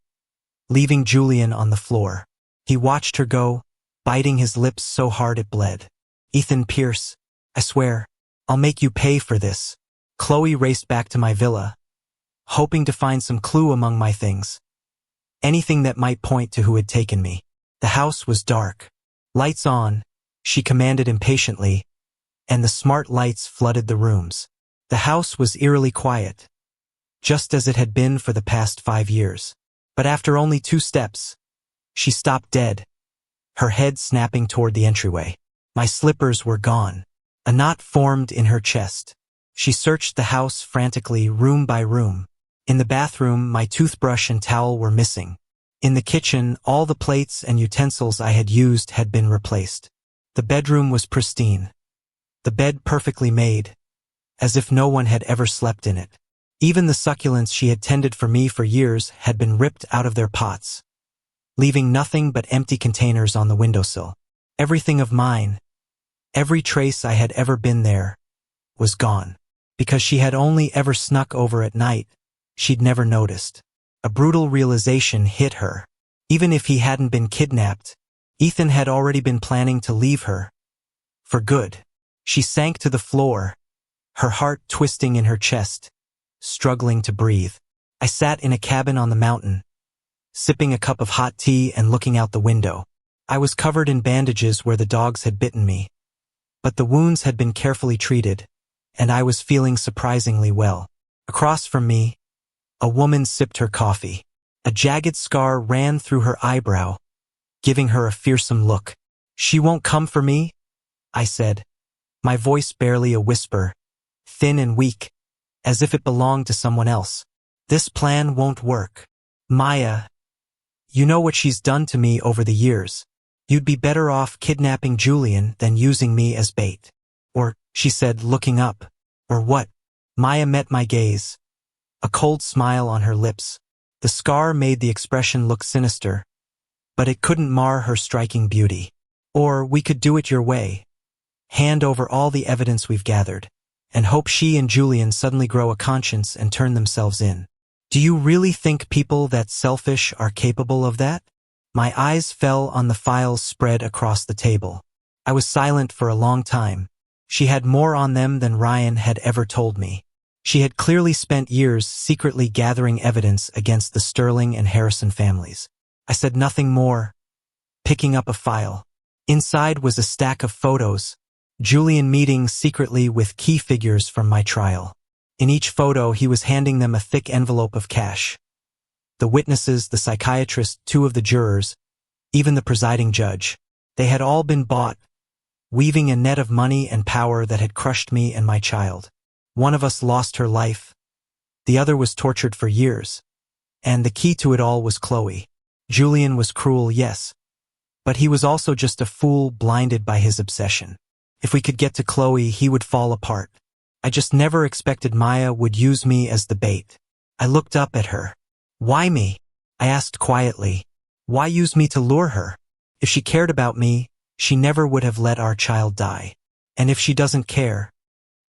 leaving Julian on the floor. He watched her go, biting his lips so hard it bled. Ethan Pierce, I swear, I'll make you pay for this. Khloe raced back to my villa, hoping to find some clue among my things. Anything that might point to who had taken me. The house was dark. Lights on, she commanded impatiently, and the smart lights flooded the rooms. The house was eerily quiet, just as it had been for the past 5 years. But after only 2 steps, she stopped dead, her head snapping toward the entryway. My slippers were gone. A knot formed in her chest. She searched the house frantically, room by room. In the bathroom, my toothbrush and towel were missing. In the kitchen, all the plates and utensils I had used had been replaced. The bedroom was pristine. The bed perfectly made, as if no one had ever slept in it. Even the succulents she had tended for me for years had been ripped out of their pots, leaving nothing but empty containers on the windowsill. Everything of mine, every trace I had ever been there, was gone. Because she had only ever snuck over at night, she'd never noticed. A brutal realization hit her. Even if he hadn't been kidnapped, Ethan had already been planning to leave her. For good. She sank to the floor, her heart twisting in her chest, struggling to breathe. I sat in a cabin on the mountain, sipping a cup of hot tea and looking out the window. I was covered in bandages where the dogs had bitten me, but the wounds had been carefully treated, and I was feeling surprisingly well. Across from me, a woman sipped her coffee. A jagged scar ran through her eyebrow, giving her a fearsome look. "She won't come for me?" I said, my voice barely a whisper, thin and weak, as if it belonged to someone else. "This plan won't work. Maya, you know what she's done to me over the years. You'd be better off kidnapping Julian than using me as bait." "Or," she said, looking up. "Or what?" Maya met my gaze, a cold smile on her lips. The scar made the expression look sinister, but it couldn't mar her striking beauty. "Or we could do it your way. Hand over all the evidence we've gathered, and hope she and Julian suddenly grow a conscience and turn themselves in." "Do you really think people that selfish are capable of that?" My eyes fell on the files spread across the table. I was silent for a long time. She had more on them than Ryan had ever told me. She had clearly spent years secretly gathering evidence against the Sterling and Harrison families. I said nothing more, picking up a file. Inside was a stack of photos, Julian meeting secretly with key figures from my trial. In each photo, he was handing them a thick envelope of cash. The witnesses, the psychiatrist, 2 of the jurors, even the presiding judge. They had all been bought, weaving a net of money and power that had crushed me and my child. One of us lost her life. The other was tortured for years. And the key to it all was Khloe. Julian was cruel, yes. But he was also just a fool blinded by his obsession. If we could get to Khloe, he would fall apart. I just never expected Maya would use me as the bait. I looked up at her. "Why me?" I asked quietly. "Why use me to lure her? If she cared about me, she never would have let our child die. And if she doesn't care,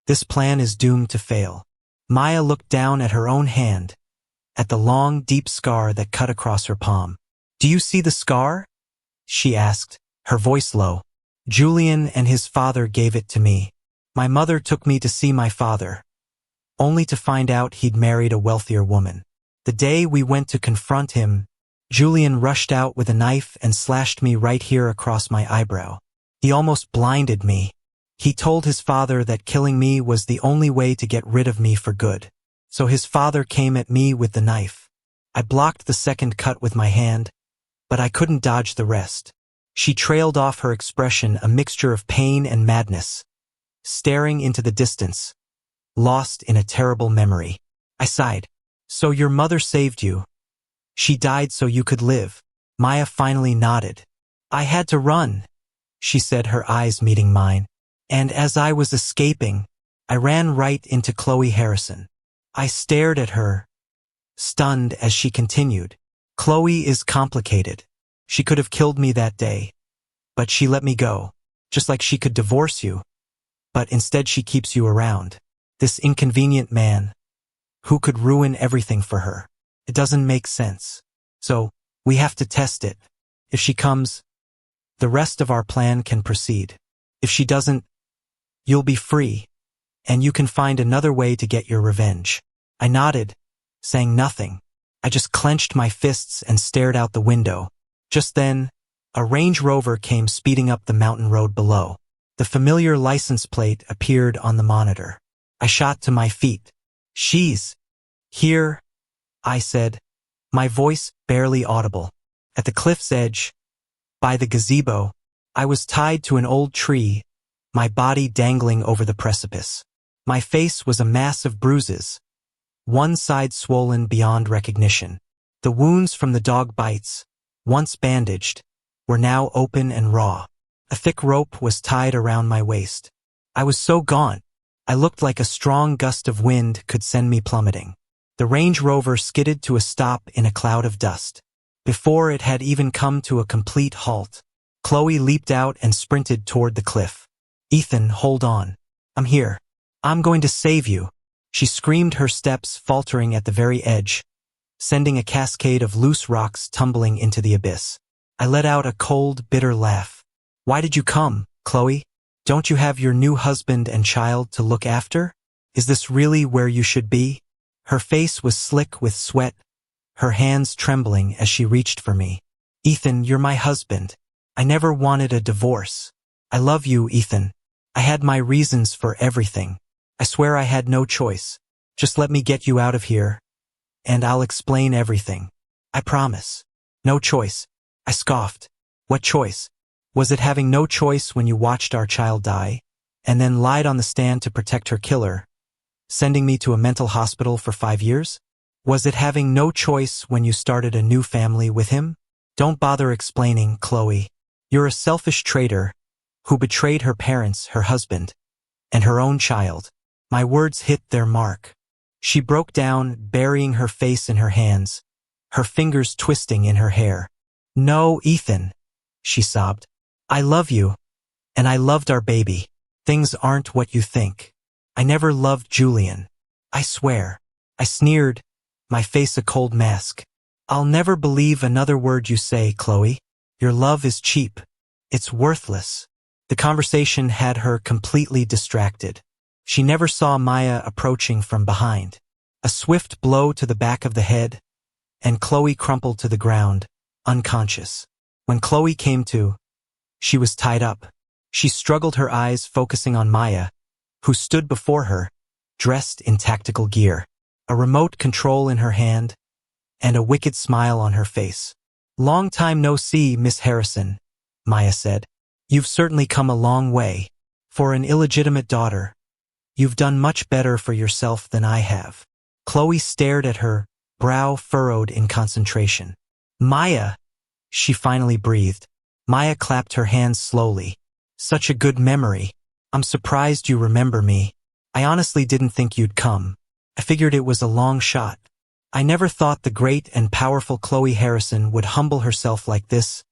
this plan is doomed to fail." Maya looked down at her own hand, at the long, deep scar that cut across her palm. "Do you see the scar?" she asked, her voice low. "Julian and his father gave it to me. My mother took me to see my father, only to find out he'd married a wealthier woman. The day we went to confront him, Julian rushed out with a knife and slashed me right here across my eyebrow. He almost blinded me. He told his father that killing me was the only way to get rid of me for good. So his father came at me with the knife. I blocked the second cut with my hand, but I couldn't dodge the rest." She trailed off, her expression a mixture of pain and madness, staring into the distance, lost in a terrible memory. I sighed. "So your mother saved you. She died so you could live." Maya finally nodded. "I had to run," she said, her eyes meeting mine. "And as I was escaping, I ran right into Khloe Harrison." I stared at her, stunned, as she continued. "Khloe is complicated. She could have killed me that day, but she let me go. Just like she could divorce you, but instead she keeps you around. This inconvenient man, who could ruin everything for her. It doesn't make sense. So, we have to test it. If she comes, the rest of our plan can proceed. If she doesn't, you'll be free, and you can find another way to get your revenge." I nodded, saying nothing. I just clenched my fists and stared out the window. Just then, a Range Rover came speeding up the mountain road below. The familiar license plate appeared on the monitor. I shot to my feet. "She's here," I said, my voice barely audible. At the cliff's edge, by the gazebo, I was tied to an old tree, my body dangling over the precipice. My face was a mass of bruises, one side swollen beyond recognition. The wounds from the dog bites, once bandaged, were now open and raw. A thick rope was tied around my waist. I was so gaunt, I looked like a strong gust of wind could send me plummeting. The Range Rover skidded to a stop in a cloud of dust. Before it had even come to a complete halt, Khloe leaped out and sprinted toward the cliff. "Ethan, hold on. I'm here. I'm going to save you." She screamed, her steps faltering at the very edge, sending a cascade of loose rocks tumbling into the abyss. I let out a cold, bitter laugh. "Why did you come, Khloe? Don't you have your new husband and child to look after? Is this really where you should be?" Her face was slick with sweat, her hands trembling as she reached for me. "Ethan, you're my husband. I never wanted a divorce. I love you, Ethan. I had my reasons for everything. I swear I had no choice. Just let me get you out of here, and I'll explain everything. I promise." "No choice," I scoffed. "What choice? Was it having no choice when you watched our child die, and then lied on the stand to protect her killer, sending me to a mental hospital for 5 years? Was it having no choice when you started a new family with him? Don't bother explaining, Khloe. You're a selfish traitor who betrayed her parents, her husband, and her own child." My words hit their mark. She broke down, burying her face in her hands, her fingers twisting in her hair. "No, Ethan," she sobbed. "I love you, and I loved our baby. Things aren't what you think. I never loved Julian. I swear." I sneered, my face a cold mask. "I'll never believe another word you say, Khloe. Your love is cheap. It's worthless." The conversation had her completely distracted. She never saw Maya approaching from behind. A swift blow to the back of the head, and Khloe crumpled to the ground, unconscious. When Khloe came to, she was tied up. She struggled, her eyes focusing on Maya, who stood before her, dressed in tactical gear, a remote control in her hand, and a wicked smile on her face. "Long time no see, Miss Harrison," Maya said. "You've certainly come a long way. For an illegitimate daughter, you've done much better for yourself than I have." Khloe stared at her, brow furrowed in concentration. "Maya," she finally breathed. Maya clapped her hands slowly. "Such a good memory. I'm surprised you remember me. I honestly didn't think you'd come. I figured it was a long shot. I never thought the great and powerful Khloe Harrison would humble herself like this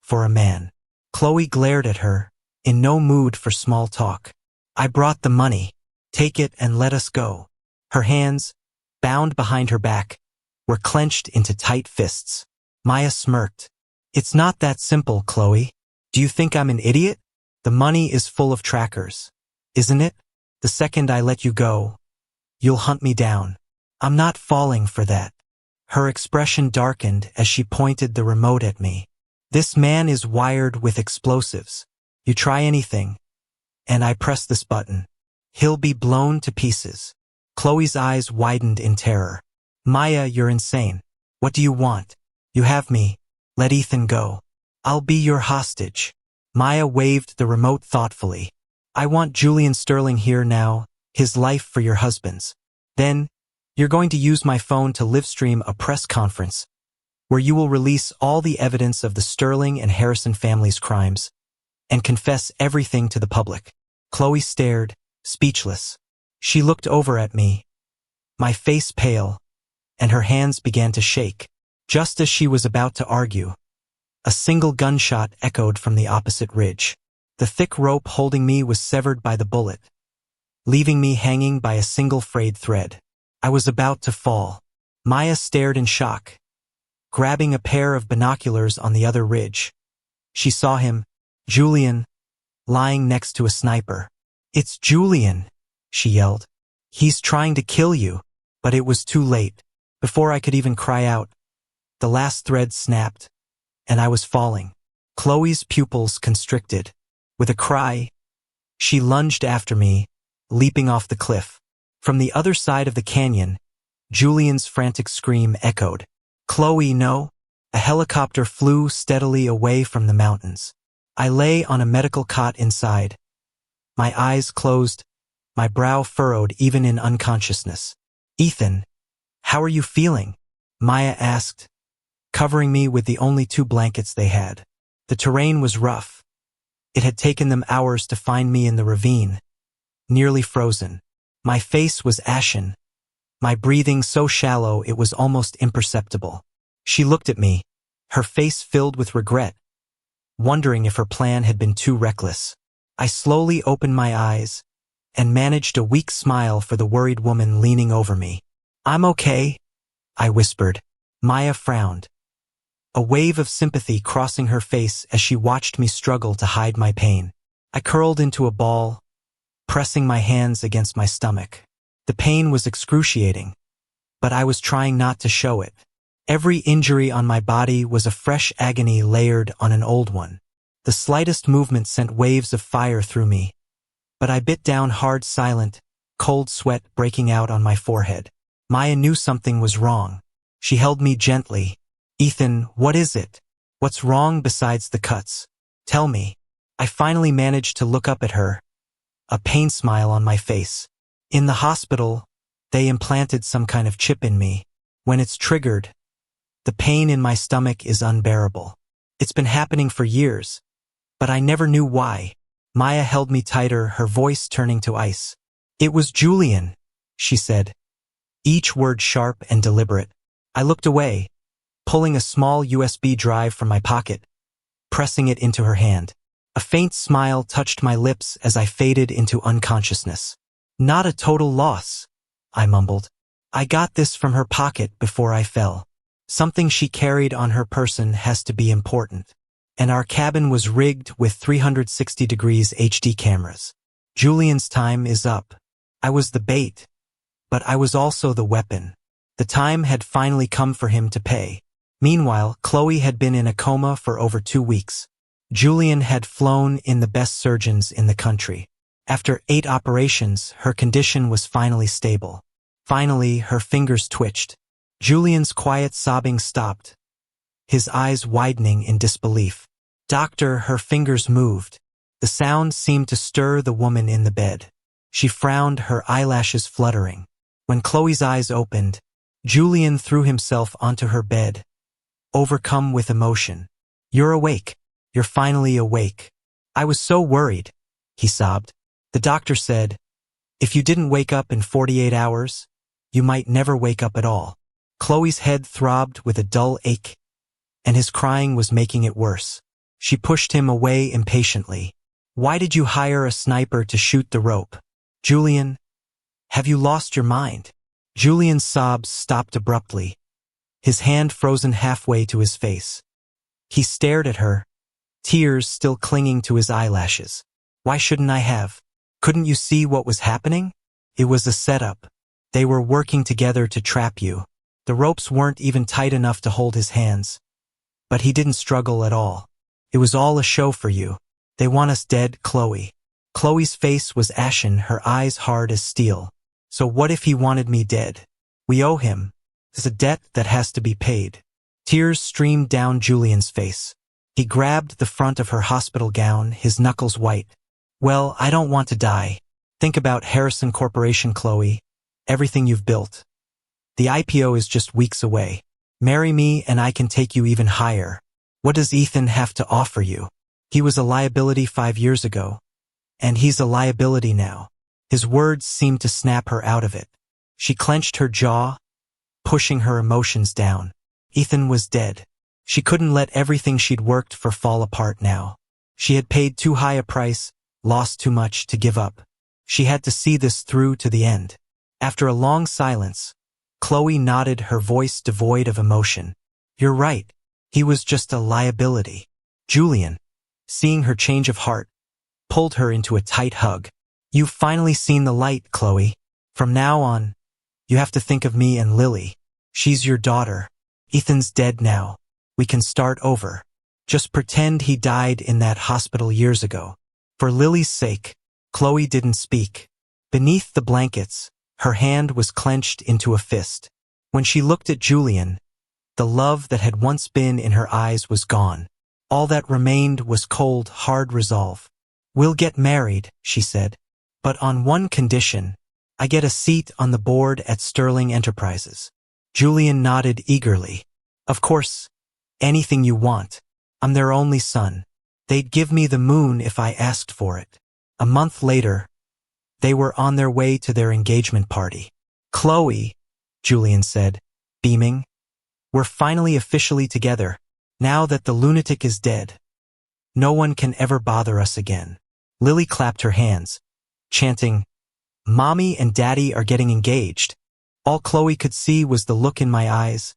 for a man." Khloe glared at her, in no mood for small talk. "I brought the money. Take it and let us go." Her hands, bound behind her back, were clenched into tight fists. Maya smirked. "It's not that simple, Khloe. Do you think I'm an idiot? The money is full of trackers, isn't it? The second I let you go, you'll hunt me down. I'm not falling for that." Her expression darkened as she pointed the remote at me. "This man is wired with explosives. You try anything, and I press this button, he'll be blown to pieces." Khloe's eyes widened in terror. "Maya, you're insane. What do you want? You have me. Let Ethan go. I'll be your hostage." Maya waved the remote thoughtfully. "I want Julian Sterling here now, his life for your husband's. Then, you're going to use my phone to livestream a press conference where you will release all the evidence of the Sterling and Harrison family's crimes and confess everything to the public." Khloe stared, speechless. She looked over at me, my face pale, and her hands began to shake. Just as she was about to argue, a single gunshot echoed from the opposite ridge. The thick rope holding me was severed by the bullet, leaving me hanging by a single frayed thread. I was about to fall. Maya stared in shock, grabbing a pair of binoculars on the other ridge. She saw him, Julian, lying next to a sniper. "It's Julian," she yelled. "He's trying to kill you." But it was too late. Before I could even cry out, the last thread snapped, and I was falling. Khloe's pupils constricted. With a cry, she lunged after me, leaping off the cliff. From the other side of the canyon, Julian's frantic scream echoed. "Khloe, no!" A helicopter flew steadily away from the mountains. I lay on a medical cot inside, my eyes closed, my brow furrowed even in unconsciousness. "Ethan, how are you feeling?" Maya asked, covering me with the only 2 blankets they had. The terrain was rough. It had taken them hours to find me in the ravine, nearly frozen. My face was ashen, my breathing so shallow it was almost imperceptible. She looked at me, her face filled with regret, wondering if her plan had been too reckless. I slowly opened my eyes and managed a weak smile for the worried woman leaning over me. "I'm okay," I whispered. Maya frowned, a wave of sympathy crossing her face as she watched me struggle to hide my pain. I curled into a ball, pressing my hands against my stomach. The pain was excruciating, but I was trying not to show it. Every injury on my body was a fresh agony layered on an old one. The slightest movement sent waves of fire through me, but I bit down hard, silent, cold sweat breaking out on my forehead. Maya knew something was wrong. She held me gently. "Ethan, what is it? What's wrong besides the cuts? Tell me." I finally managed to look up at her, a pain smile on my face. "In the hospital, they implanted some kind of chip in me. When it's triggered, the pain in my stomach is unbearable. It's been happening for years, but I never knew why." Maya held me tighter, her voice turning to ice. "It was Julian," she said, each word sharp and deliberate. I looked away, pulling a small USB drive from my pocket, pressing it into her hand. A faint smile touched my lips as I faded into unconsciousness. "Not a total loss," I mumbled. "I got this from her pocket before I fell. Something she carried on her person has to be important. And our cabin was rigged with 360 degrees HD cameras. Julian's time is up. I was the bait, but I was also the weapon. The time had finally come for him to pay." Meanwhile, Khloe had been in a coma for over 2 weeks. Julian had flown in the best surgeons in the country. After 8 operations, her condition was finally stable. Finally, her fingers twitched. Julian's quiet sobbing stopped, his eyes widening in disbelief. "Doctor," her fingers moved. The sound seemed to stir the woman in the bed. She frowned, her eyelashes fluttering. When Khloe's eyes opened, Julian threw himself onto her bed, overcome with emotion. "You're awake. You're finally awake. I was so worried," he sobbed. "The doctor said, if you didn't wake up in 48 hours, you might never wake up at all." Khloe's head throbbed with a dull ache, and his crying was making it worse. She pushed him away impatiently. "Why did you hire a sniper to shoot the rope? Julian, have you lost your mind?" Julian's sobs stopped abruptly, his hand frozen halfway to his face. He stared at her, tears still clinging to his eyelashes. "Why shouldn't I have? Couldn't you see what was happening? It was a setup. They were working together to trap you. The ropes weren't even tight enough to hold his hands. But he didn't struggle at all. It was all a show for you. They want us dead, Khloe." Khloe's face was ashen, her eyes hard as steel. "So what if he wanted me dead? We owe him. There's a debt that has to be paid." Tears streamed down Julian's face. He grabbed the front of her hospital gown, his knuckles white. "Well, I don't want to die. Think about Harrison Corporation, Khloe. Everything you've built. The IPO is just weeks away. Marry me and I can take you even higher. What does Ethan have to offer you? He was a liability 5 years ago, and he's a liability now." His words seemed to snap her out of it. She clenched her jaw, pushing her emotions down. Ethan was dead. She couldn't let everything she'd worked for fall apart now. She had paid too high a price, lost too much to give up. She had to see this through to the end. After a long silence, Khloe nodded, her voice devoid of emotion. "You're right. He was just a liability." Julian, seeing her change of heart, pulled her into a tight hug. "You've finally seen the light, Khloe. From now on, you have to think of me and Lily. She's your daughter. Ethan's dead now. We can start over. Just pretend he died in that hospital years ago. For Lily's sake." Khloe didn't speak. Beneath the blankets, her hand was clenched into a fist. When she looked at Julian, the love that had once been in her eyes was gone. All that remained was cold, hard resolve. "We'll get married," she said. "But on one condition. I get a seat on the board at Sterling Enterprises." Julian nodded eagerly. "Of course, anything you want. I'm their only son. They'd give me the moon if I asked for it." A month later, they were on their way to their engagement party. "Khloe," Julian said, beaming, "we're finally officially together. Now that the lunatic is dead, no one can ever bother us again. Lily clapped her hands, chanting, "Mommy and Daddy are getting engaged." All Khloe could see was the look in my eyes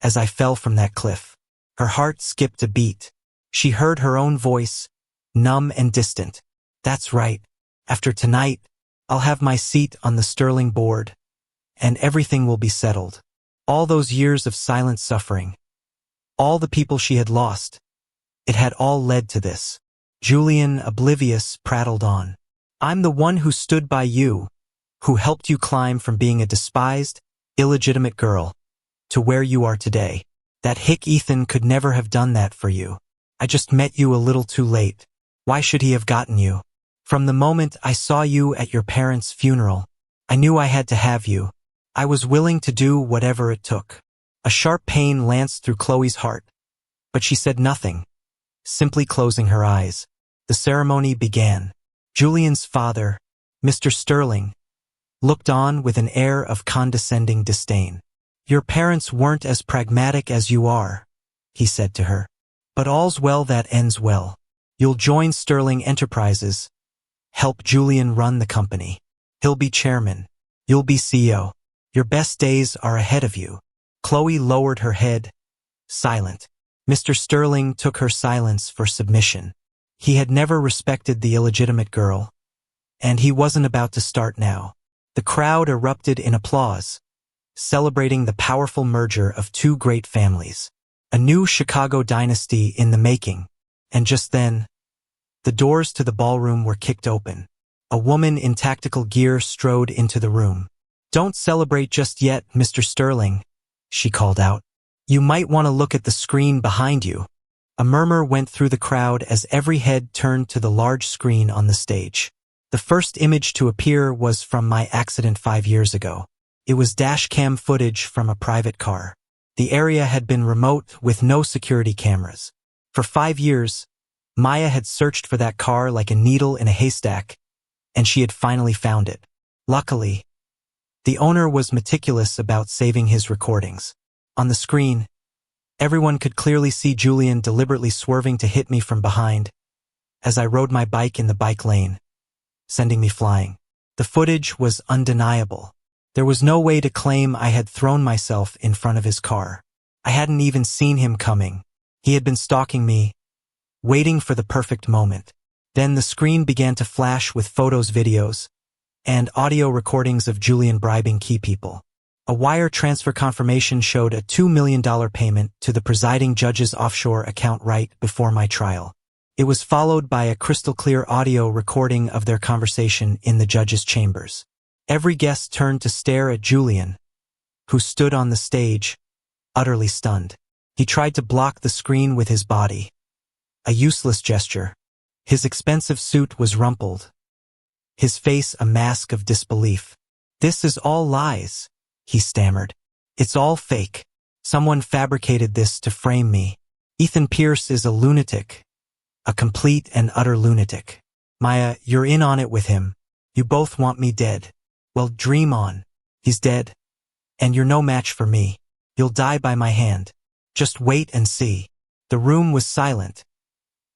as I fell from that cliff. Her heart skipped a beat. She heard her own voice, numb and distant. "That's right. After tonight, I'll have my seat on the Sterling board, and everything will be settled." All those years of silent suffering, all the people she had lost, it had all led to this. Julian, oblivious, prattled on. "I'm the one who stood by you, who helped you climb from being a despised, illegitimate girl to where you are today. That hick Ethan could never have done that for you. I just met you a little too late. Why should he have gotten you? From the moment I saw you at your parents' funeral, I knew I had to have you. I was willing to do whatever it took." A sharp pain lanced through Khloe's heart, but she said nothing, simply closing her eyes. The ceremony began. Julian's father, Mr. Sterling, looked on with an air of condescending disdain. "Your parents weren't as pragmatic as you are," he said to her. "But all's well that ends well. You'll join Sterling Enterprises, help Julian run the company. He'll be chairman. You'll be CEO. Your best days are ahead of you." Khloe lowered her head, silent. Mr. Sterling took her silence for submission. He had never respected the illegitimate girl, and he wasn't about to start now. The crowd erupted in applause, celebrating the powerful merger of two great families. A new Chicago dynasty in the making. And just then, the doors to the ballroom were kicked open. A woman in tactical gear strode into the room. "Don't celebrate just yet, Mr. Sterling," she called out. "You might want to look at the screen behind you." A murmur went through the crowd as every head turned to the large screen on the stage. The first image to appear was from my accident 5 years ago. It was dashcam footage from a private car. The area had been remote with no security cameras. For 5 years, Maya had searched for that car like a needle in a haystack, and she had finally found it. Luckily, the owner was meticulous about saving his recordings. On the screen, everyone could clearly see Julian deliberately swerving to hit me from behind as I rode my bike in the bike lane, sending me flying. The footage was undeniable. There was no way to claim I had thrown myself in front of his car. I hadn't even seen him coming. He had been stalking me, waiting for the perfect moment. Then the screen began to flash with photos, videos, and audio recordings of Julian bribing key people. A wire transfer confirmation showed a $2 million payment to the presiding judge's offshore account right before my trial. It was followed by a crystal-clear audio recording of their conversation in the judge's chambers. Every guest turned to stare at Julian, who stood on the stage, utterly stunned. He tried to block the screen with his body, a useless gesture. His expensive suit was rumpled, his face a mask of disbelief. "This is all lies," he stammered. "It's all fake. Someone fabricated this to frame me. Ethan Pierce is a lunatic, a complete and utter lunatic. Maya, you're in on it with him. You both want me dead. Well, dream on. He's dead, and you're no match for me. You'll die by my hand. Just wait and see." The room was silent,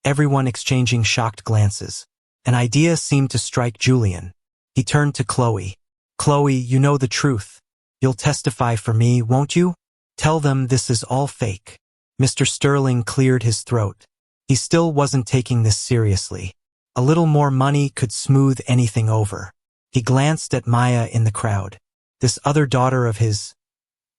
everyone exchanging shocked glances. An idea seemed to strike Julian. He turned to Khloe. "Khloe, you know the truth. You'll testify for me, won't you? Tell them this is all fake." Mr. Sterling cleared his throat. He still wasn't taking this seriously. A little more money could smooth anything over. He glanced at Maya in the crowd. This other daughter of his,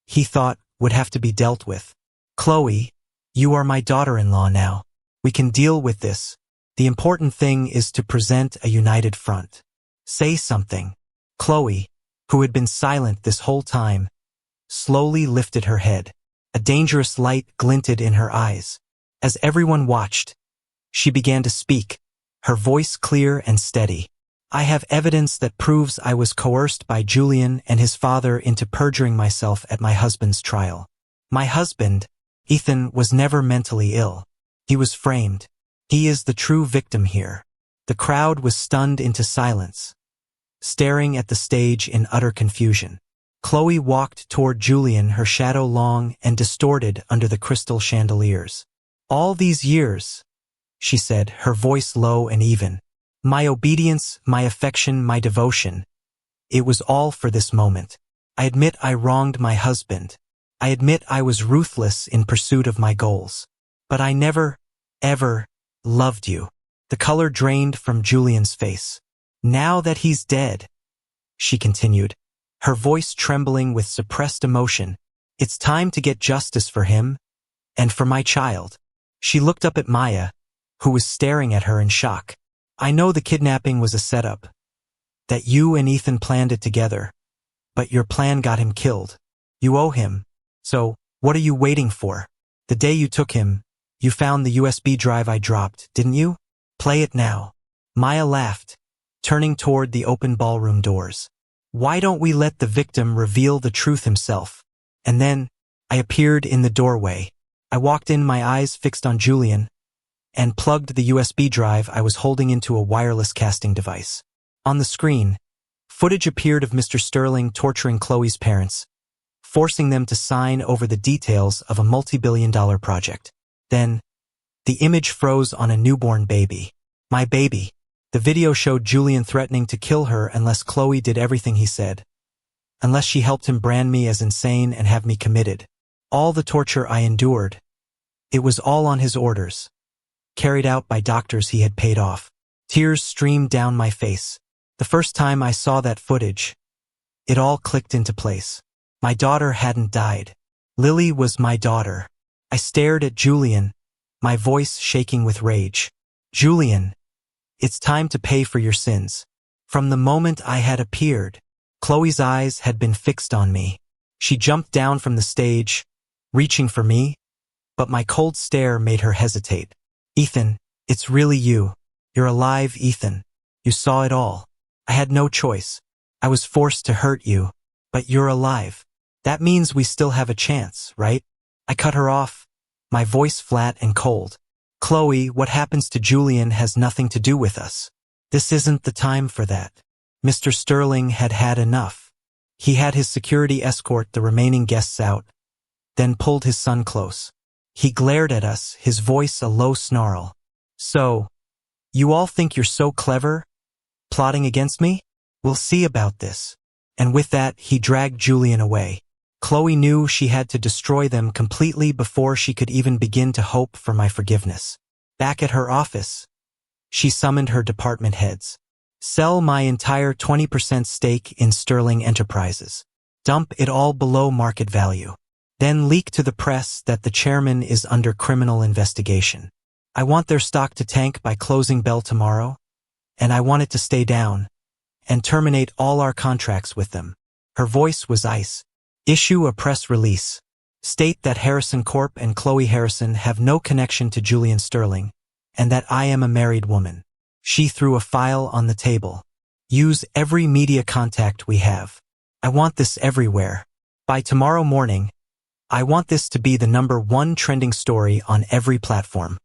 he thought, would have to be dealt with. "Khloe, you are my daughter-in-law now. We can deal with this. The important thing is to present a united front. Say something." Khloe, who had been silent this whole time, slowly lifted her head. A dangerous light glinted in her eyes. As everyone watched, she began to speak, her voice clear and steady. "I have evidence that proves I was coerced by Julian and his father into perjuring myself at my husband's trial. My husband, Ethan, was never mentally ill. He was framed. He is the true victim here." The crowd was stunned into silence, staring at the stage in utter confusion. Khloe walked toward Julian, her shadow long and distorted under the crystal chandeliers. All these years, she said, her voice low and even. My obedience, my affection, my devotion. It was all for this moment. I admit I wronged my husband. I admit I was ruthless in pursuit of my goals. But I never, ever loved you. The color drained from Julian's face. Now that he's dead, she continued, her voice trembling with suppressed emotion, it's time to get justice for him and for my child. She looked up at Maya, who was staring at her in shock. I know the kidnapping was a setup, that you and Ethan planned it together, but your plan got him killed. You owe him. So, what are you waiting for? The day you took him, you found the USB drive I dropped, didn't you? Play it now. Maya laughed, turning toward the open ballroom doors. Why don't we let the victim reveal the truth himself? And then, I appeared in the doorway. I walked in, my eyes fixed on Julian, and plugged the USB drive I was holding into a wireless casting device. On the screen, footage appeared of Mr. Sterling torturing Khloe's parents, forcing them to sign over the details of a multi-billion-dollar project. Then, the image froze on a newborn baby. My baby. The video showed Julian threatening to kill her unless Khloe did everything he said, unless she helped him brand me as insane and have me committed. All the torture I endured, it was all on his orders, carried out by doctors he had paid off. Tears streamed down my face. The first time I saw that footage, it all clicked into place. My daughter hadn't died. Lily was my daughter. I stared at Julian, my voice shaking with rage. Julian, it's time to pay for your sins. From the moment I had appeared, Khloe's eyes had been fixed on me. She jumped down from the stage, reaching for me, but my cold stare made her hesitate. Ethan, it's really you. You're alive, Ethan. You saw it all. I had no choice. I was forced to hurt you, but you're alive. That means we still have a chance, right? I cut her off, my voice flat and cold. Khloe, what happens to Julian has nothing to do with us. This isn't the time for that. Mr. Sterling had had enough. He had his security escort the remaining guests out, then pulled his son close. He glared at us, his voice a low snarl. So, you all think you're so clever, plotting against me? We'll see about this. And with that, he dragged Julian away. Khloe knew she had to destroy them completely before she could even begin to hope for my forgiveness. Back at her office, she summoned her department heads. Sell my entire 20% stake in Sterling Enterprises. Dump it all below market value. Then leak to the press that the chairman is under criminal investigation. I want their stock to tank by closing bell tomorrow, and I want it to stay down, and terminate all our contracts with them. Her voice was ice. Issue a press release. State that Harrison Corp and Khloe Harrison have no connection to Julian Sterling, and that I am a married woman. She threw a file on the table. Use every media contact we have. I want this everywhere. By tomorrow morning, I want this to be the #1 trending story on every platform.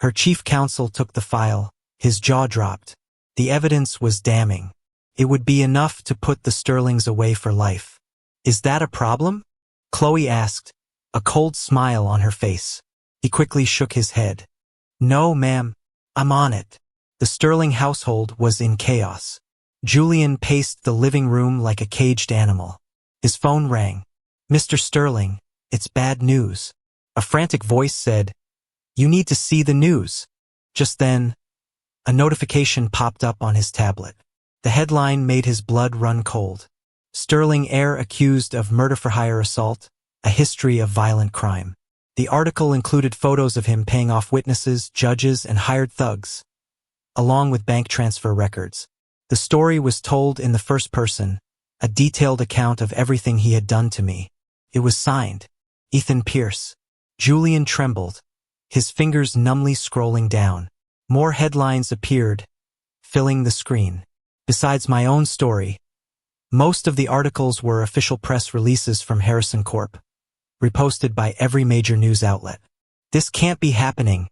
Her chief counsel took the file, his jaw dropped. The evidence was damning. It would be enough to put the Sterlings away for life. Is that a problem? Khloe asked, a cold smile on her face. He quickly shook his head. No, ma'am. I'm on it. The Sterling household was in chaos. Julian paced the living room like a caged animal. His phone rang. Mr. Sterling, it's bad news. A frantic voice said, You need to see the news. Just then, a notification popped up on his tablet. The headline made his blood run cold. Sterling heir accused of murder-for-hire assault, a history of violent crime. The article included photos of him paying off witnesses, judges, and hired thugs, along with bank transfer records. The story was told in the first person, a detailed account of everything he had done to me. It was signed, Ethan Pierce. Julian trembled, his fingers numbly scrolling down. More headlines appeared, filling the screen. Besides my own story, most of the articles were official press releases from Harrison Corp, reposted by every major news outlet. This can't be happening,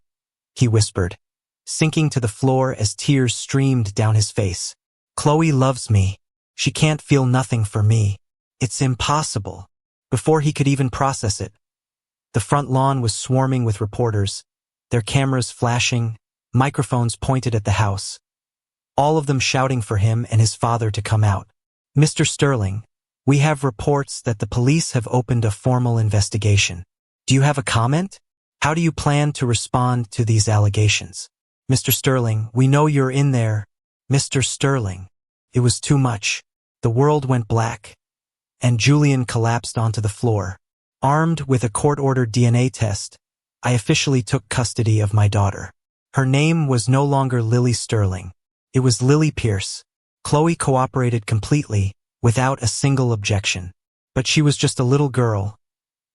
he whispered, sinking to the floor as tears streamed down his face. Khloe loves me. She can't feel nothing for me. It's impossible. Before he could even process it, the front lawn was swarming with reporters, their cameras flashing, microphones pointed at the house, all of them shouting for him and his father to come out. "Mr. Sterling, we have reports that the police have opened a formal investigation. Do you have a comment? How do you plan to respond to these allegations? Mr. Sterling, we know you're in there. Mr. Sterling." It was too much. The world went black, and Julian collapsed onto the floor. Armed with a court-ordered DNA test, I officially took custody of my daughter. Her name was no longer Lily Sterling. It was Lily Pierce. Khloe cooperated completely, without a single objection. But she was just a little girl,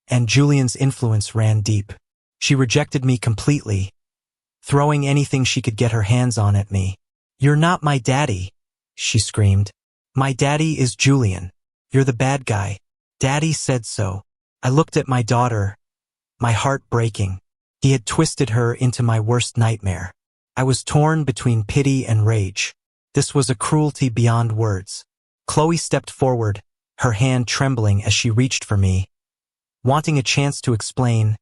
and Julian's influence ran deep. She rejected me completely, throwing anything she could get her hands on at me. "You're not my daddy," she screamed. "My daddy is Julian. You're the bad guy. Daddy said so." I looked at my daughter, my heart breaking. He had twisted her into my worst nightmare. I was torn between pity and rage. This was a cruelty beyond words. Khloe stepped forward, her hand trembling as she reached for me, wanting a chance to explain,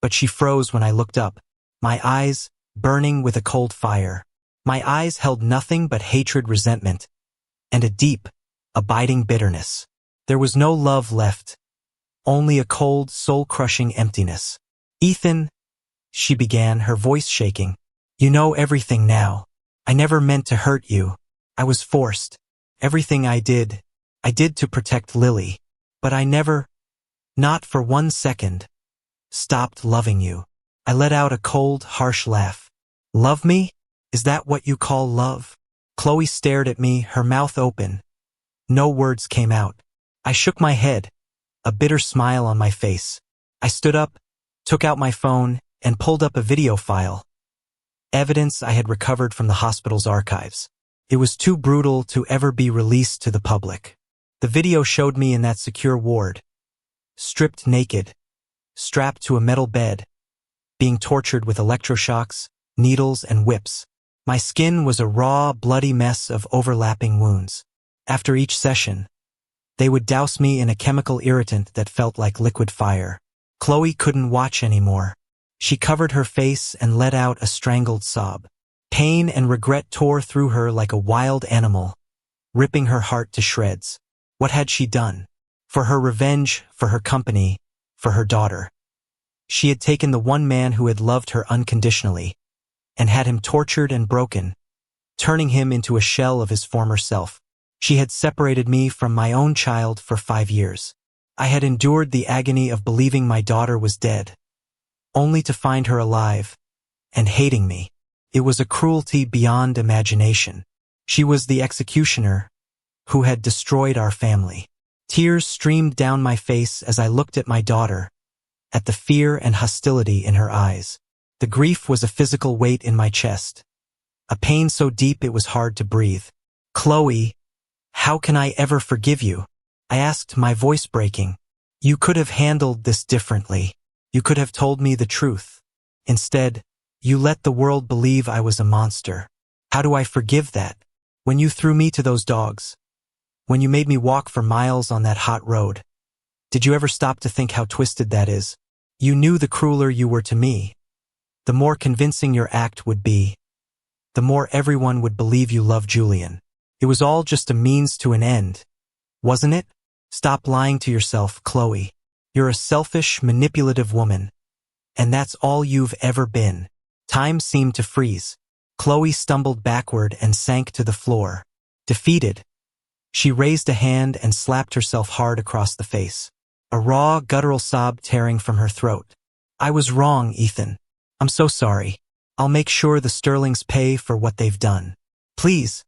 but she froze when I looked up, my eyes burning with a cold fire. My eyes held nothing but hatred, resentment, and a deep, abiding bitterness. There was no love left, only a cold, soul-crushing emptiness. "Ethan," she began, her voice shaking, "you know everything now. I never meant to hurt you. I was forced. Everything I did to protect Lily. But I never, not for 1 second, stopped loving you." I let out a cold, harsh laugh. "Love me? Is that what you call love?" Khloe stared at me, her mouth open. No words came out. I shook my head, a bitter smile on my face. I stood up, took out my phone, and pulled up a video file. Evidence I had recovered from the hospital's archives. It was too brutal to ever be released to the public. The video showed me in that secure ward, stripped naked, strapped to a metal bed, being tortured with electroshocks, needles, and whips. My skin was a raw, bloody mess of overlapping wounds. After each session, they would douse me in a chemical irritant that felt like liquid fire. Khloe couldn't watch anymore. She covered her face and let out a strangled sob. Pain and regret tore through her like a wild animal, ripping her heart to shreds. What had she done? For her revenge, for her company, for her daughter. She had taken the one man who had loved her unconditionally, and had him tortured and broken, turning him into a shell of his former self. She had separated me from my own child for 5 years. I had endured the agony of believing my daughter was dead, only to find her alive, and hating me. It was a cruelty beyond imagination. She was the executioner who had destroyed our family. Tears streamed down my face as I looked at my daughter, at the fear and hostility in her eyes. The grief was a physical weight in my chest, a pain so deep it was hard to breathe. "Khloe, how can I ever forgive you?" I asked, my voice breaking. "You could have handled this differently. You could have told me the truth. Instead, you let the world believe I was a monster. How do I forgive that? When you threw me to those dogs, when you made me walk for miles on that hot road, did you ever stop to think how twisted that is? You knew the crueler you were to me, the more convincing your act would be, the more everyone would believe you loved Julian. It was all just a means to an end, wasn't it? Stop lying to yourself, Khloe. You're a selfish, manipulative woman, and that's all you've ever been." Time seemed to freeze. Khloe stumbled backward and sank to the floor. Defeated, she raised a hand and slapped herself hard across the face, a raw, guttural sob tearing from her throat. "I was wrong, Ethan. I'm so sorry. I'll make sure the Sterlings pay for what they've done. Please,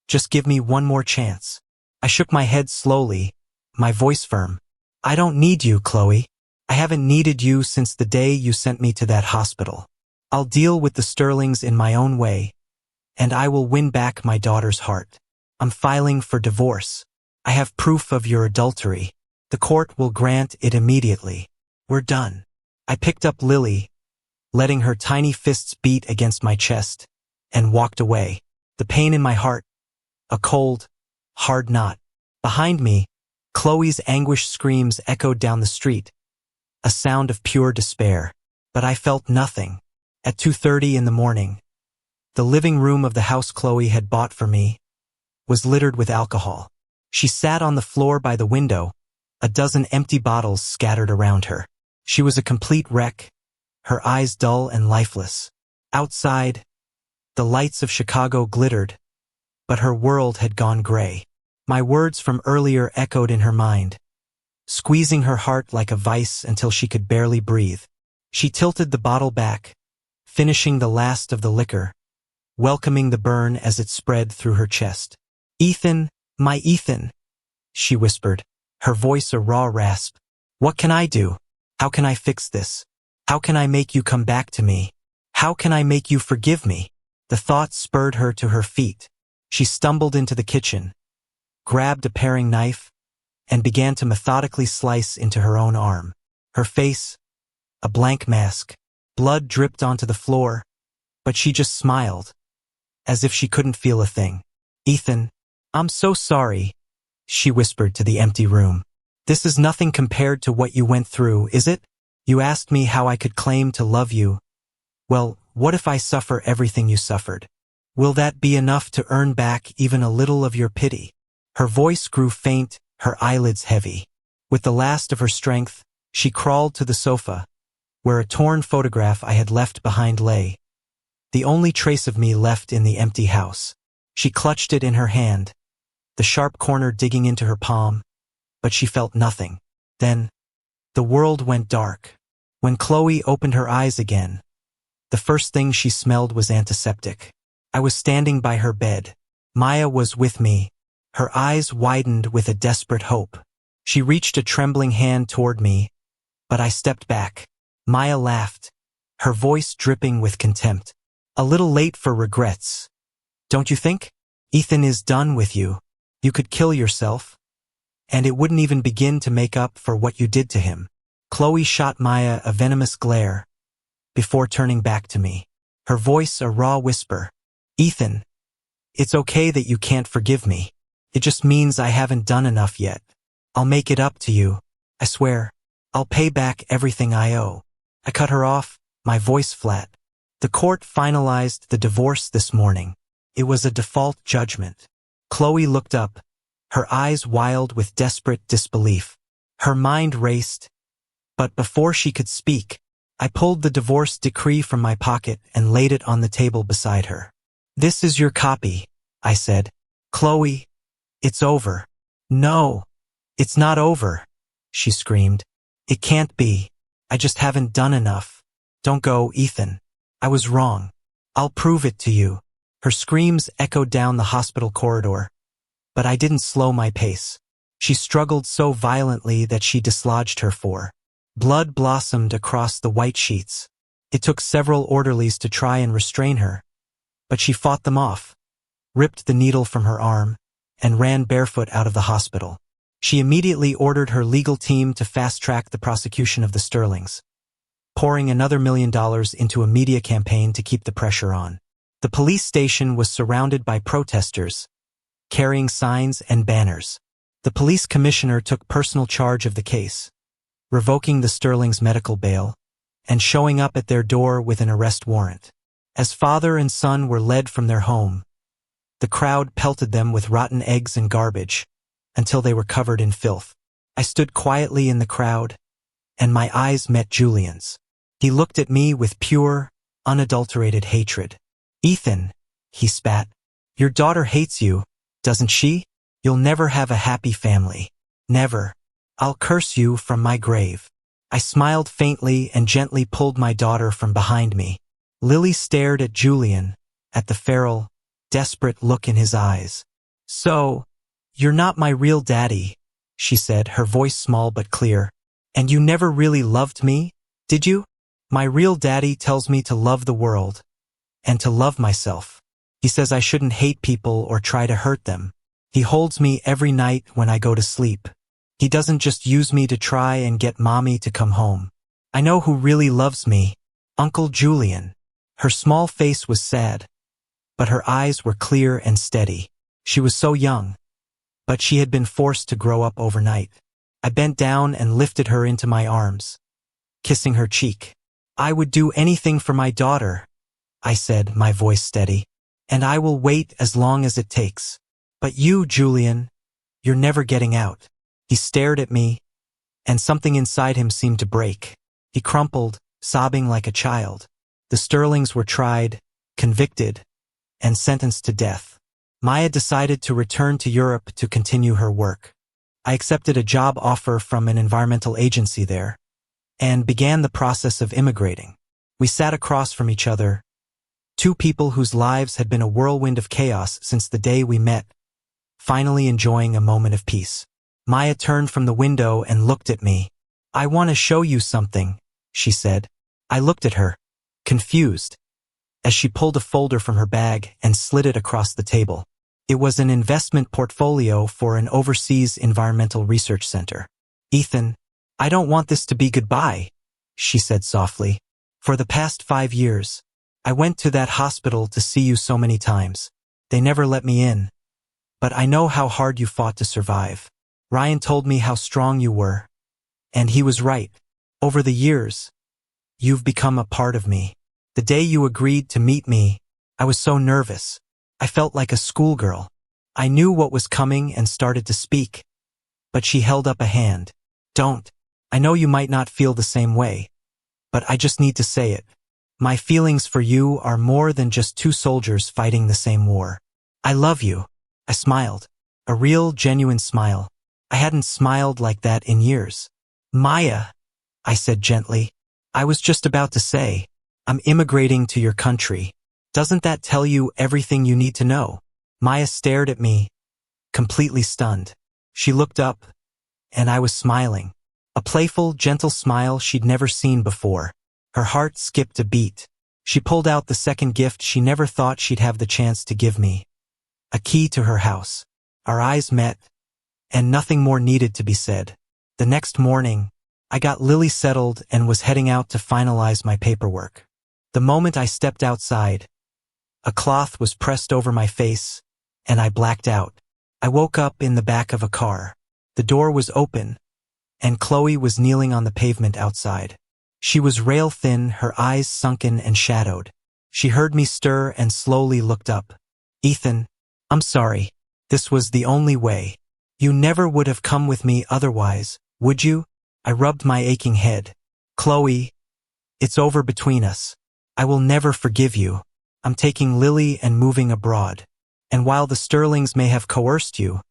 just give me one more chance." I shook my head slowly, my voice firm. "I don't need you, Khloe. I haven't needed you since the day you sent me to that hospital. I'll deal with the Sterlings in my own way, and I will win back my daughter's heart. I'm filing for divorce. I have proof of your adultery. The court will grant it immediately. We're done." I picked up Lily, letting her tiny fists beat against my chest, and walked away. The pain in my heart, a cold, hard knot. Behind me, Khloe's anguished screams echoed down the street, a sound of pure despair. But I felt nothing. At 2:30 in the morning, the living room of the house Khloe had bought for me was littered with alcohol. She sat on the floor by the window, a dozen empty bottles scattered around her. She was a complete wreck, her eyes dull and lifeless. Outside, the lights of Chicago glittered, but her world had gone gray. My words from earlier echoed in her mind, squeezing her heart like a vice until she could barely breathe. She tilted the bottle back, finishing the last of the liquor, welcoming the burn as it spread through her chest. "Ethan, my Ethan," she whispered, her voice a raw rasp. "What can I do? How can I fix this? How can I make you come back to me? How can I make you forgive me?" The thought spurred her to her feet. She stumbled into the kitchen, grabbed a paring knife, and began to methodically slice into her own arm. Her face, a blank mask. Blood dripped onto the floor, but she just smiled, as if she couldn't feel a thing. "Ethan, I'm so sorry," she whispered to the empty room. "This is nothing compared to what you went through, is it? You asked me how I could claim to love you. Well, what if I suffer everything you suffered? Will that be enough to earn back even a little of your pity?" Her voice grew faint, her eyelids heavy. With the last of her strength, she crawled to the sofa, where a torn photograph I had left behind lay, the only trace of me left in the empty house. She clutched it in her hand, the sharp corner digging into her palm, but she felt nothing. Then, the world went dark. When Khloe opened her eyes again, the first thing she smelled was antiseptic. I was standing by her bed. Maya was with me, her eyes widened with a desperate hope. She reached a trembling hand toward me, but I stepped back. Maya laughed, her voice dripping with contempt. "A little late for regrets, don't you think? Ethan is done with you. You could kill yourself, and it wouldn't even begin to make up for what you did to him." Khloe shot Maya a venomous glare before turning back to me, her voice a raw whisper. "Ethan, it's okay that you can't forgive me. It just means I haven't done enough yet. I'll make it up to you. I swear. I'll pay back everything I owe." I cut her off, my voice flat. "The court finalized the divorce this morning. It was a default judgment." Khloe looked up, her eyes wild with desperate disbelief. Her mind raced, but before she could speak, I pulled the divorce decree from my pocket and laid it on the table beside her. "This is your copy," I said. "Khloe, it's over." "No, it's not over," she screamed. "It can't be. I just haven't done enough. Don't go, Ethan. I was wrong. I'll prove it to you." Her screams echoed down the hospital corridor, but I didn't slow my pace. She struggled so violently that she dislodged her fore. Blood blossomed across the white sheets. It took several orderlies to try and restrain her, but she fought them off, ripped the needle from her arm, and ran barefoot out of the hospital. She immediately ordered her legal team to fast-track the prosecution of the Sterlings, pouring another $1 million into a media campaign to keep the pressure on. The police station was surrounded by protesters, carrying signs and banners. The police commissioner took personal charge of the case, revoking the Sterlings' medical bail, and showing up at their door with an arrest warrant. As father and son were led from their home, the crowd pelted them with rotten eggs and garbage, until they were covered in filth. I stood quietly in the crowd, and my eyes met Julian's. He looked at me with pure, unadulterated hatred. "Ethan," he spat, "your daughter hates you, doesn't she? You'll never have a happy family. Never. I'll curse you from my grave." I smiled faintly and gently pulled my daughter from behind me. Lily stared at Julian, at the feral, desperate look in his eyes. "So, you're not my real daddy," she said, her voice small but clear. "And you never really loved me, did you? My real daddy tells me to love the world, and to love myself. He says I shouldn't hate people or try to hurt them. He holds me every night when I go to sleep. He doesn't just use me to try and get mommy to come home. I know who really loves me, Uncle Julian." Her small face was sad, but her eyes were clear and steady. She was so young, but she had been forced to grow up overnight. I bent down and lifted her into my arms, kissing her cheek. I would do anything for my daughter, I said, my voice steady. And I will wait as long as it takes. But you, Julian, you're never getting out. He stared at me, and something inside him seemed to break. He crumpled, sobbing like a child. The Sterlings were tried, convicted, and sentenced to death. Maya decided to return to Europe to continue her work. I accepted a job offer from an environmental agency there, and began the process of immigrating. We sat across from each other, two people whose lives had been a whirlwind of chaos since the day we met, finally enjoying a moment of peace. Maya turned from the window and looked at me. I want to show you something, she said. I looked at her, confused, as she pulled a folder from her bag and slid it across the table. It was an investment portfolio for an overseas environmental research center. Ethan, I don't want this to be goodbye, she said softly. For the past 5 years, I went to that hospital to see you so many times. They never let me in. But I know how hard you fought to survive. Ryan told me how strong you were. And he was right. Over the years, you've become a part of me. The day you agreed to meet me, I was so nervous. I felt like a schoolgirl. I knew what was coming and started to speak. But she held up a hand. Don't. I know you might not feel the same way. But I just need to say it. My feelings for you are more than just two soldiers fighting the same war. I love you. I smiled. A real, genuine smile. I hadn't smiled like that in years. Maya, I said gently. I was just about to say, I'm immigrating to your country. Doesn't that tell you everything you need to know? Maya stared at me, completely stunned. She looked up, and I was smiling. A playful, gentle smile she'd never seen before. Her heart skipped a beat. She pulled out the second gift she never thought she'd have the chance to give me. A key to her house. Our eyes met, and nothing more needed to be said. The next morning, I got Lily settled and was heading out to finalize my paperwork. The moment I stepped outside, a cloth was pressed over my face, and I blacked out. I woke up in the back of a car. The door was open, and Khloe was kneeling on the pavement outside. She was rail-thin, her eyes sunken and shadowed. She heard me stir and slowly looked up. Ethan, I'm sorry. This was the only way. You never would have come with me otherwise, would you? I rubbed my aching head. Khloe, it's over between us. I will never forgive you. I'm taking Lily and moving abroad. And while the Sterlings may have coerced you,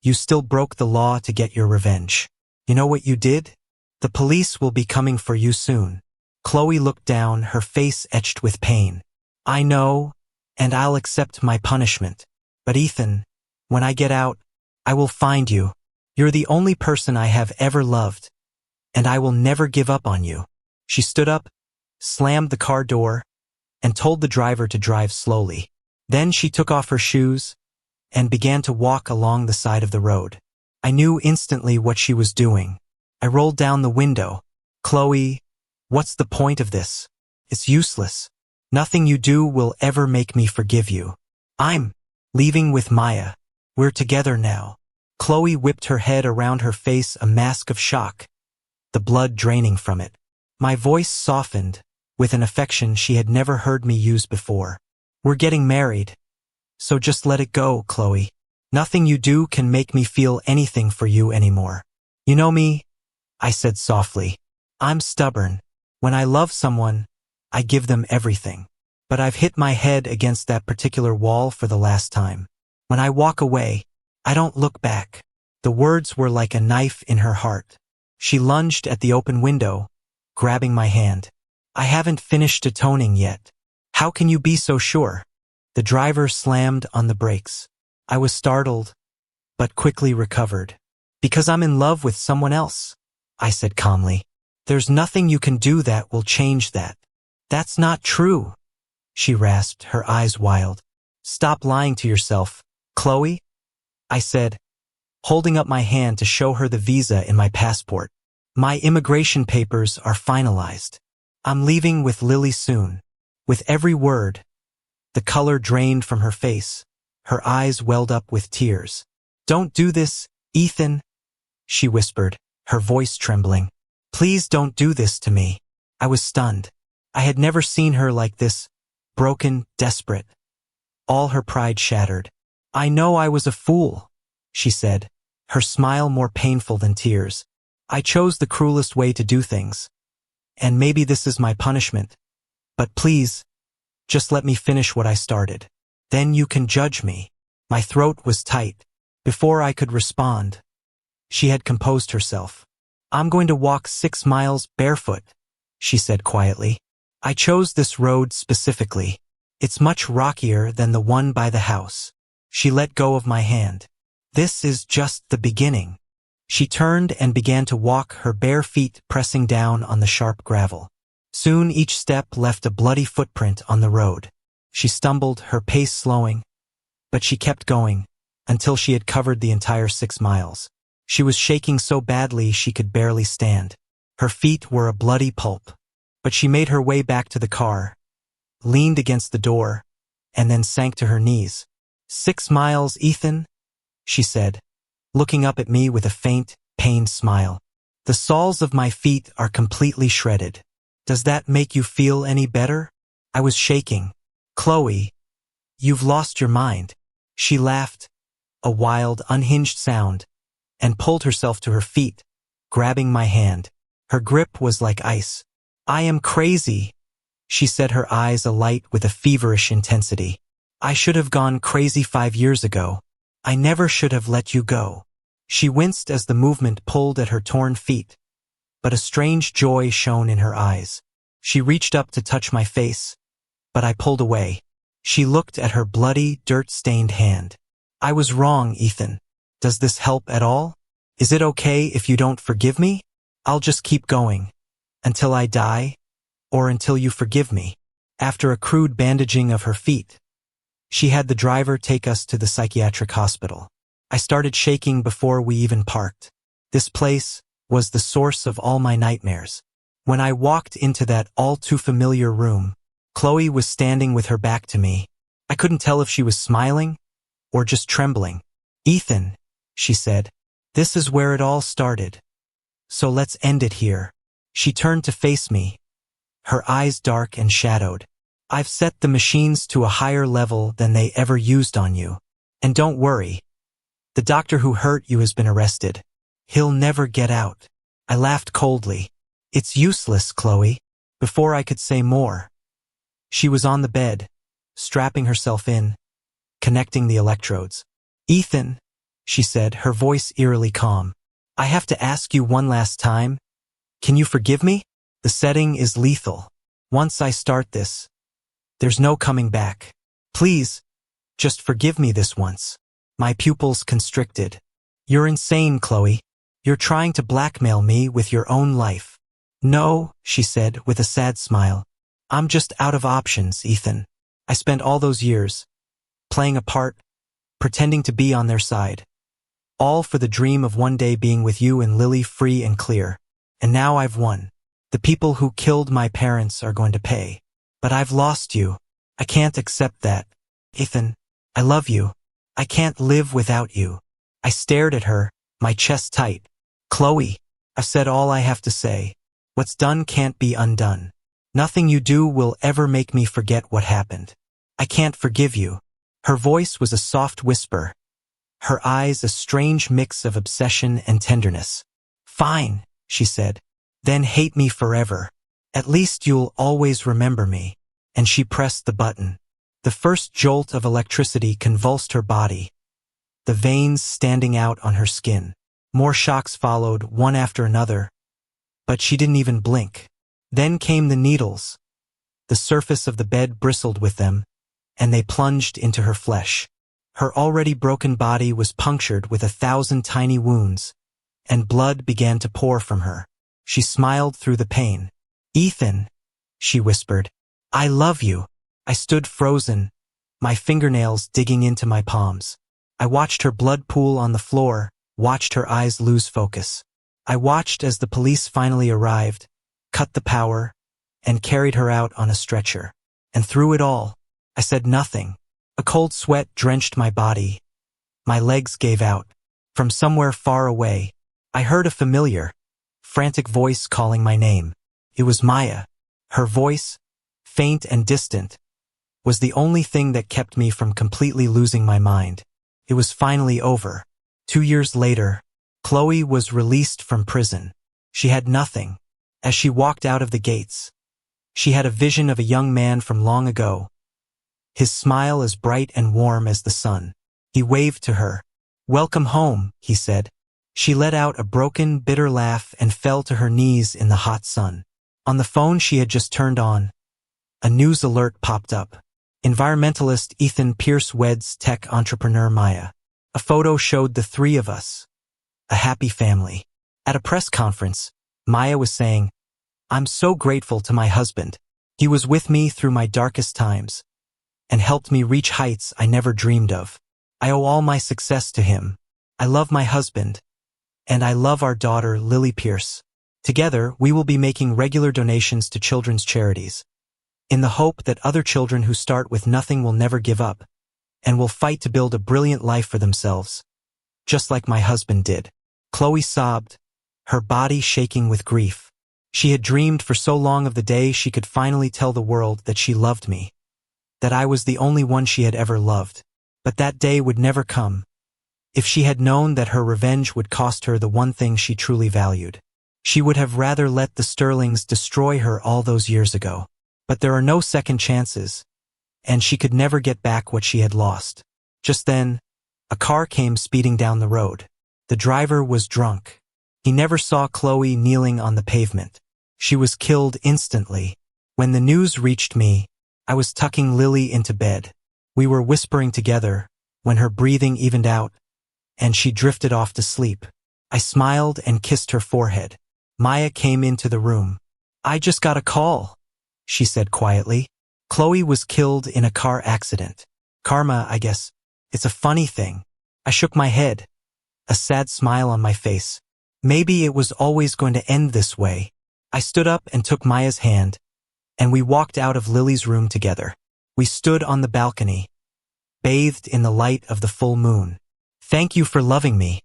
you still broke the law to get your revenge. You know what you did? The police will be coming for you soon. Khloe looked down, her face etched with pain. I know, and I'll accept my punishment. But Ethan, when I get out, I will find you. You're the only person I have ever loved, and I will never give up on you. She stood up, slammed the car door, and told the driver to drive slowly. Then she took off her shoes and began to walk along the side of the road. I knew instantly what she was doing. I rolled down the window. Khloe, what's the point of this? It's useless. Nothing you do will ever make me forgive you. I'm leaving with Maya. We're together now. Khloe whipped her head around her face, a mask of shock, the blood draining from it. My voice softened with an affection she had never heard me use before. We're getting married, so just let it go, Khloe. Nothing you do can make me feel anything for you anymore. You know me, I said softly. I'm stubborn. When I love someone, I give them everything. But I've hit my head against that particular wall for the last time. When I walk away, I don't look back. The words were like a knife in her heart. She lunged at the open window, grabbing my hand. I haven't finished atoning yet. How can you be so sure? The driver slammed on the brakes. I was startled, but quickly recovered. Because I'm in love with someone else, I said calmly. There's nothing you can do that will change that. That's not true, she rasped, her eyes wild. Stop lying to yourself, Khloe, I said, holding up my hand to show her the visa in my passport. My immigration papers are finalized. I'm leaving with Lily soon. With every word, the color drained from her face. Her eyes welled up with tears. Don't do this, Ethan, she whispered, her voice trembling. Please don't do this to me. I was stunned. I had never seen her like this, broken, desperate, all her pride shattered. "I know I was a fool," she said, her smile more painful than tears. "I chose the cruelest way to do things. And maybe this is my punishment. But please, just let me finish what I started. Then you can judge me." My throat was tight. Before I could respond, she had composed herself. "I'm going to walk 6 miles barefoot," she said quietly. "I chose this road specifically. It's much rockier than the one by the house." She let go of my hand. "This is just the beginning." She turned and began to walk, her bare feet pressing down on the sharp gravel. Soon each step left a bloody footprint on the road. She stumbled, her pace slowing, but she kept going, until she had covered the entire 6 miles. She was shaking so badly she could barely stand. Her feet were a bloody pulp. But she made her way back to the car, leaned against the door, and then sank to her knees. "6 miles, Ethan?" she said, looking up at me with a faint, pained smile. "The soles of my feet are completely shredded. Does that make you feel any better?" I was shaking. "Khloe, you've lost your mind." She laughed, a wild, unhinged sound, and pulled herself to her feet, grabbing my hand. Her grip was like ice. "I am crazy," she said, her eyes alight with a feverish intensity. "I should have gone crazy 5 years ago. I never should have let you go." She winced as the movement pulled at her torn feet, but a strange joy shone in her eyes. She reached up to touch my face, but I pulled away. She looked at her bloody, dirt-stained hand. "I was wrong, Ethan. Does this help at all? Is it okay if you don't forgive me? I'll just keep going. Until I die, or until you forgive me." After a crude bandaging of her feet, she had the driver take us to the psychiatric hospital. I started shaking before we even parked. This place was the source of all my nightmares. When I walked into that all-too-familiar room, Khloe was standing with her back to me. I couldn't tell if she was smiling or just trembling. "Ethan," she said, "this is where it all started. So let's end it here." She turned to face me, her eyes dark and shadowed. "I've set the machines to a higher level than they ever used on you. And don't worry. The doctor who hurt you has been arrested. He'll never get out." I laughed coldly. "It's useless, Khloe." Before I could say more, she was on the bed, strapping herself in, connecting the electrodes. "Ethan," she said, her voice eerily calm, "I have to ask you one last time. Can you forgive me? The setting is lethal. Once I start this, there's no coming back. Please, just forgive me this once." My pupils constricted. "You're insane, Khloe. You're trying to blackmail me with your own life." "No," she said with a sad smile. "I'm just out of options, Ethan. I spent all those years playing a part, pretending to be on their side, all for the dream of one day being with you and Lily free and clear. And now I've won. The people who killed my parents are going to pay. But I've lost you. I can't accept that. Ethan, I love you. I can't live without you." I stared at her, my chest tight. "Khloe, I've said all I have to say. What's done can't be undone. Nothing you do will ever make me forget what happened. I can't forgive you." Her voice was a soft whisper, her eyes a strange mix of obsession and tenderness. "Fine," she said. "Then hate me forever. At least you'll always remember me." And she pressed the button. The first jolt of electricity convulsed her body, the veins standing out on her skin. More shocks followed, one after another, but she didn't even blink. Then came the needles. The surface of the bed bristled with them, and they plunged into her flesh. Her already broken body was punctured with 1,000 tiny wounds, and blood began to pour from her. She smiled through the pain. "Ethan," she whispered, "I love you." I stood frozen, my fingernails digging into my palms. I watched her blood pool on the floor, watched her eyes lose focus. I watched as the police finally arrived, cut the power, and carried her out on a stretcher. And through it all, I said nothing. A cold sweat drenched my body. My legs gave out. From somewhere far away, I heard a familiar, frantic voice calling my name. It was Maya. Her voice, faint and distant, was the only thing that kept me from completely losing my mind. It was finally over. 2 years later, Khloe was released from prison. She had nothing. As she walked out of the gates, she had a vision of a young man from long ago, his smile as bright and warm as the sun. He waved to her. "Welcome home," he said. She let out a broken, bitter laugh and fell to her knees in the hot sun. On the phone she had just turned on, a news alert popped up. Environmentalist Ethan Pierce weds tech entrepreneur Maya. A photo showed the three of us, a happy family. At a press conference, Maya was saying, "I'm so grateful to my husband. He was with me through my darkest times and helped me reach heights I never dreamed of. I owe all my success to him. I love my husband, and I love our daughter, Lily Pierce. Together, we will be making regular donations to children's charities, in the hope that other children who start with nothing will never give up, and will fight to build a brilliant life for themselves, just like my husband did." Khloe sobbed, her body shaking with grief. She had dreamed for so long of the day she could finally tell the world that she loved me, that I was the only one she had ever loved. But that day would never come. If she had known that her revenge would cost her the one thing she truly valued, she would have rather let the Sterlings destroy her all those years ago. But there are no second chances, and she could never get back what she had lost. Just then, a car came speeding down the road. The driver was drunk. He never saw Khloe kneeling on the pavement. She was killed instantly. When the news reached me, I was tucking Lily into bed. We were whispering together when her breathing evened out, and she drifted off to sleep. I smiled and kissed her forehead. Maya came into the room. "I just got a call," she said quietly. "Khloe was killed in a car accident. Karma, I guess. It's a funny thing." I shook my head, a sad smile on my face. Maybe it was always going to end this way. I stood up and took Maya's hand, and we walked out of Lily's room together. We stood on the balcony, bathed in the light of the full moon. "Thank you for loving me,"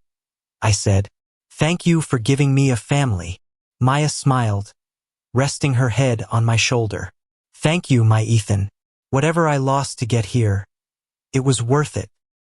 I said. "Thank you for giving me a family." Maya smiled, resting her head on my shoulder. "Thank you, my Ethan. Whatever I lost to get here, it was worth it."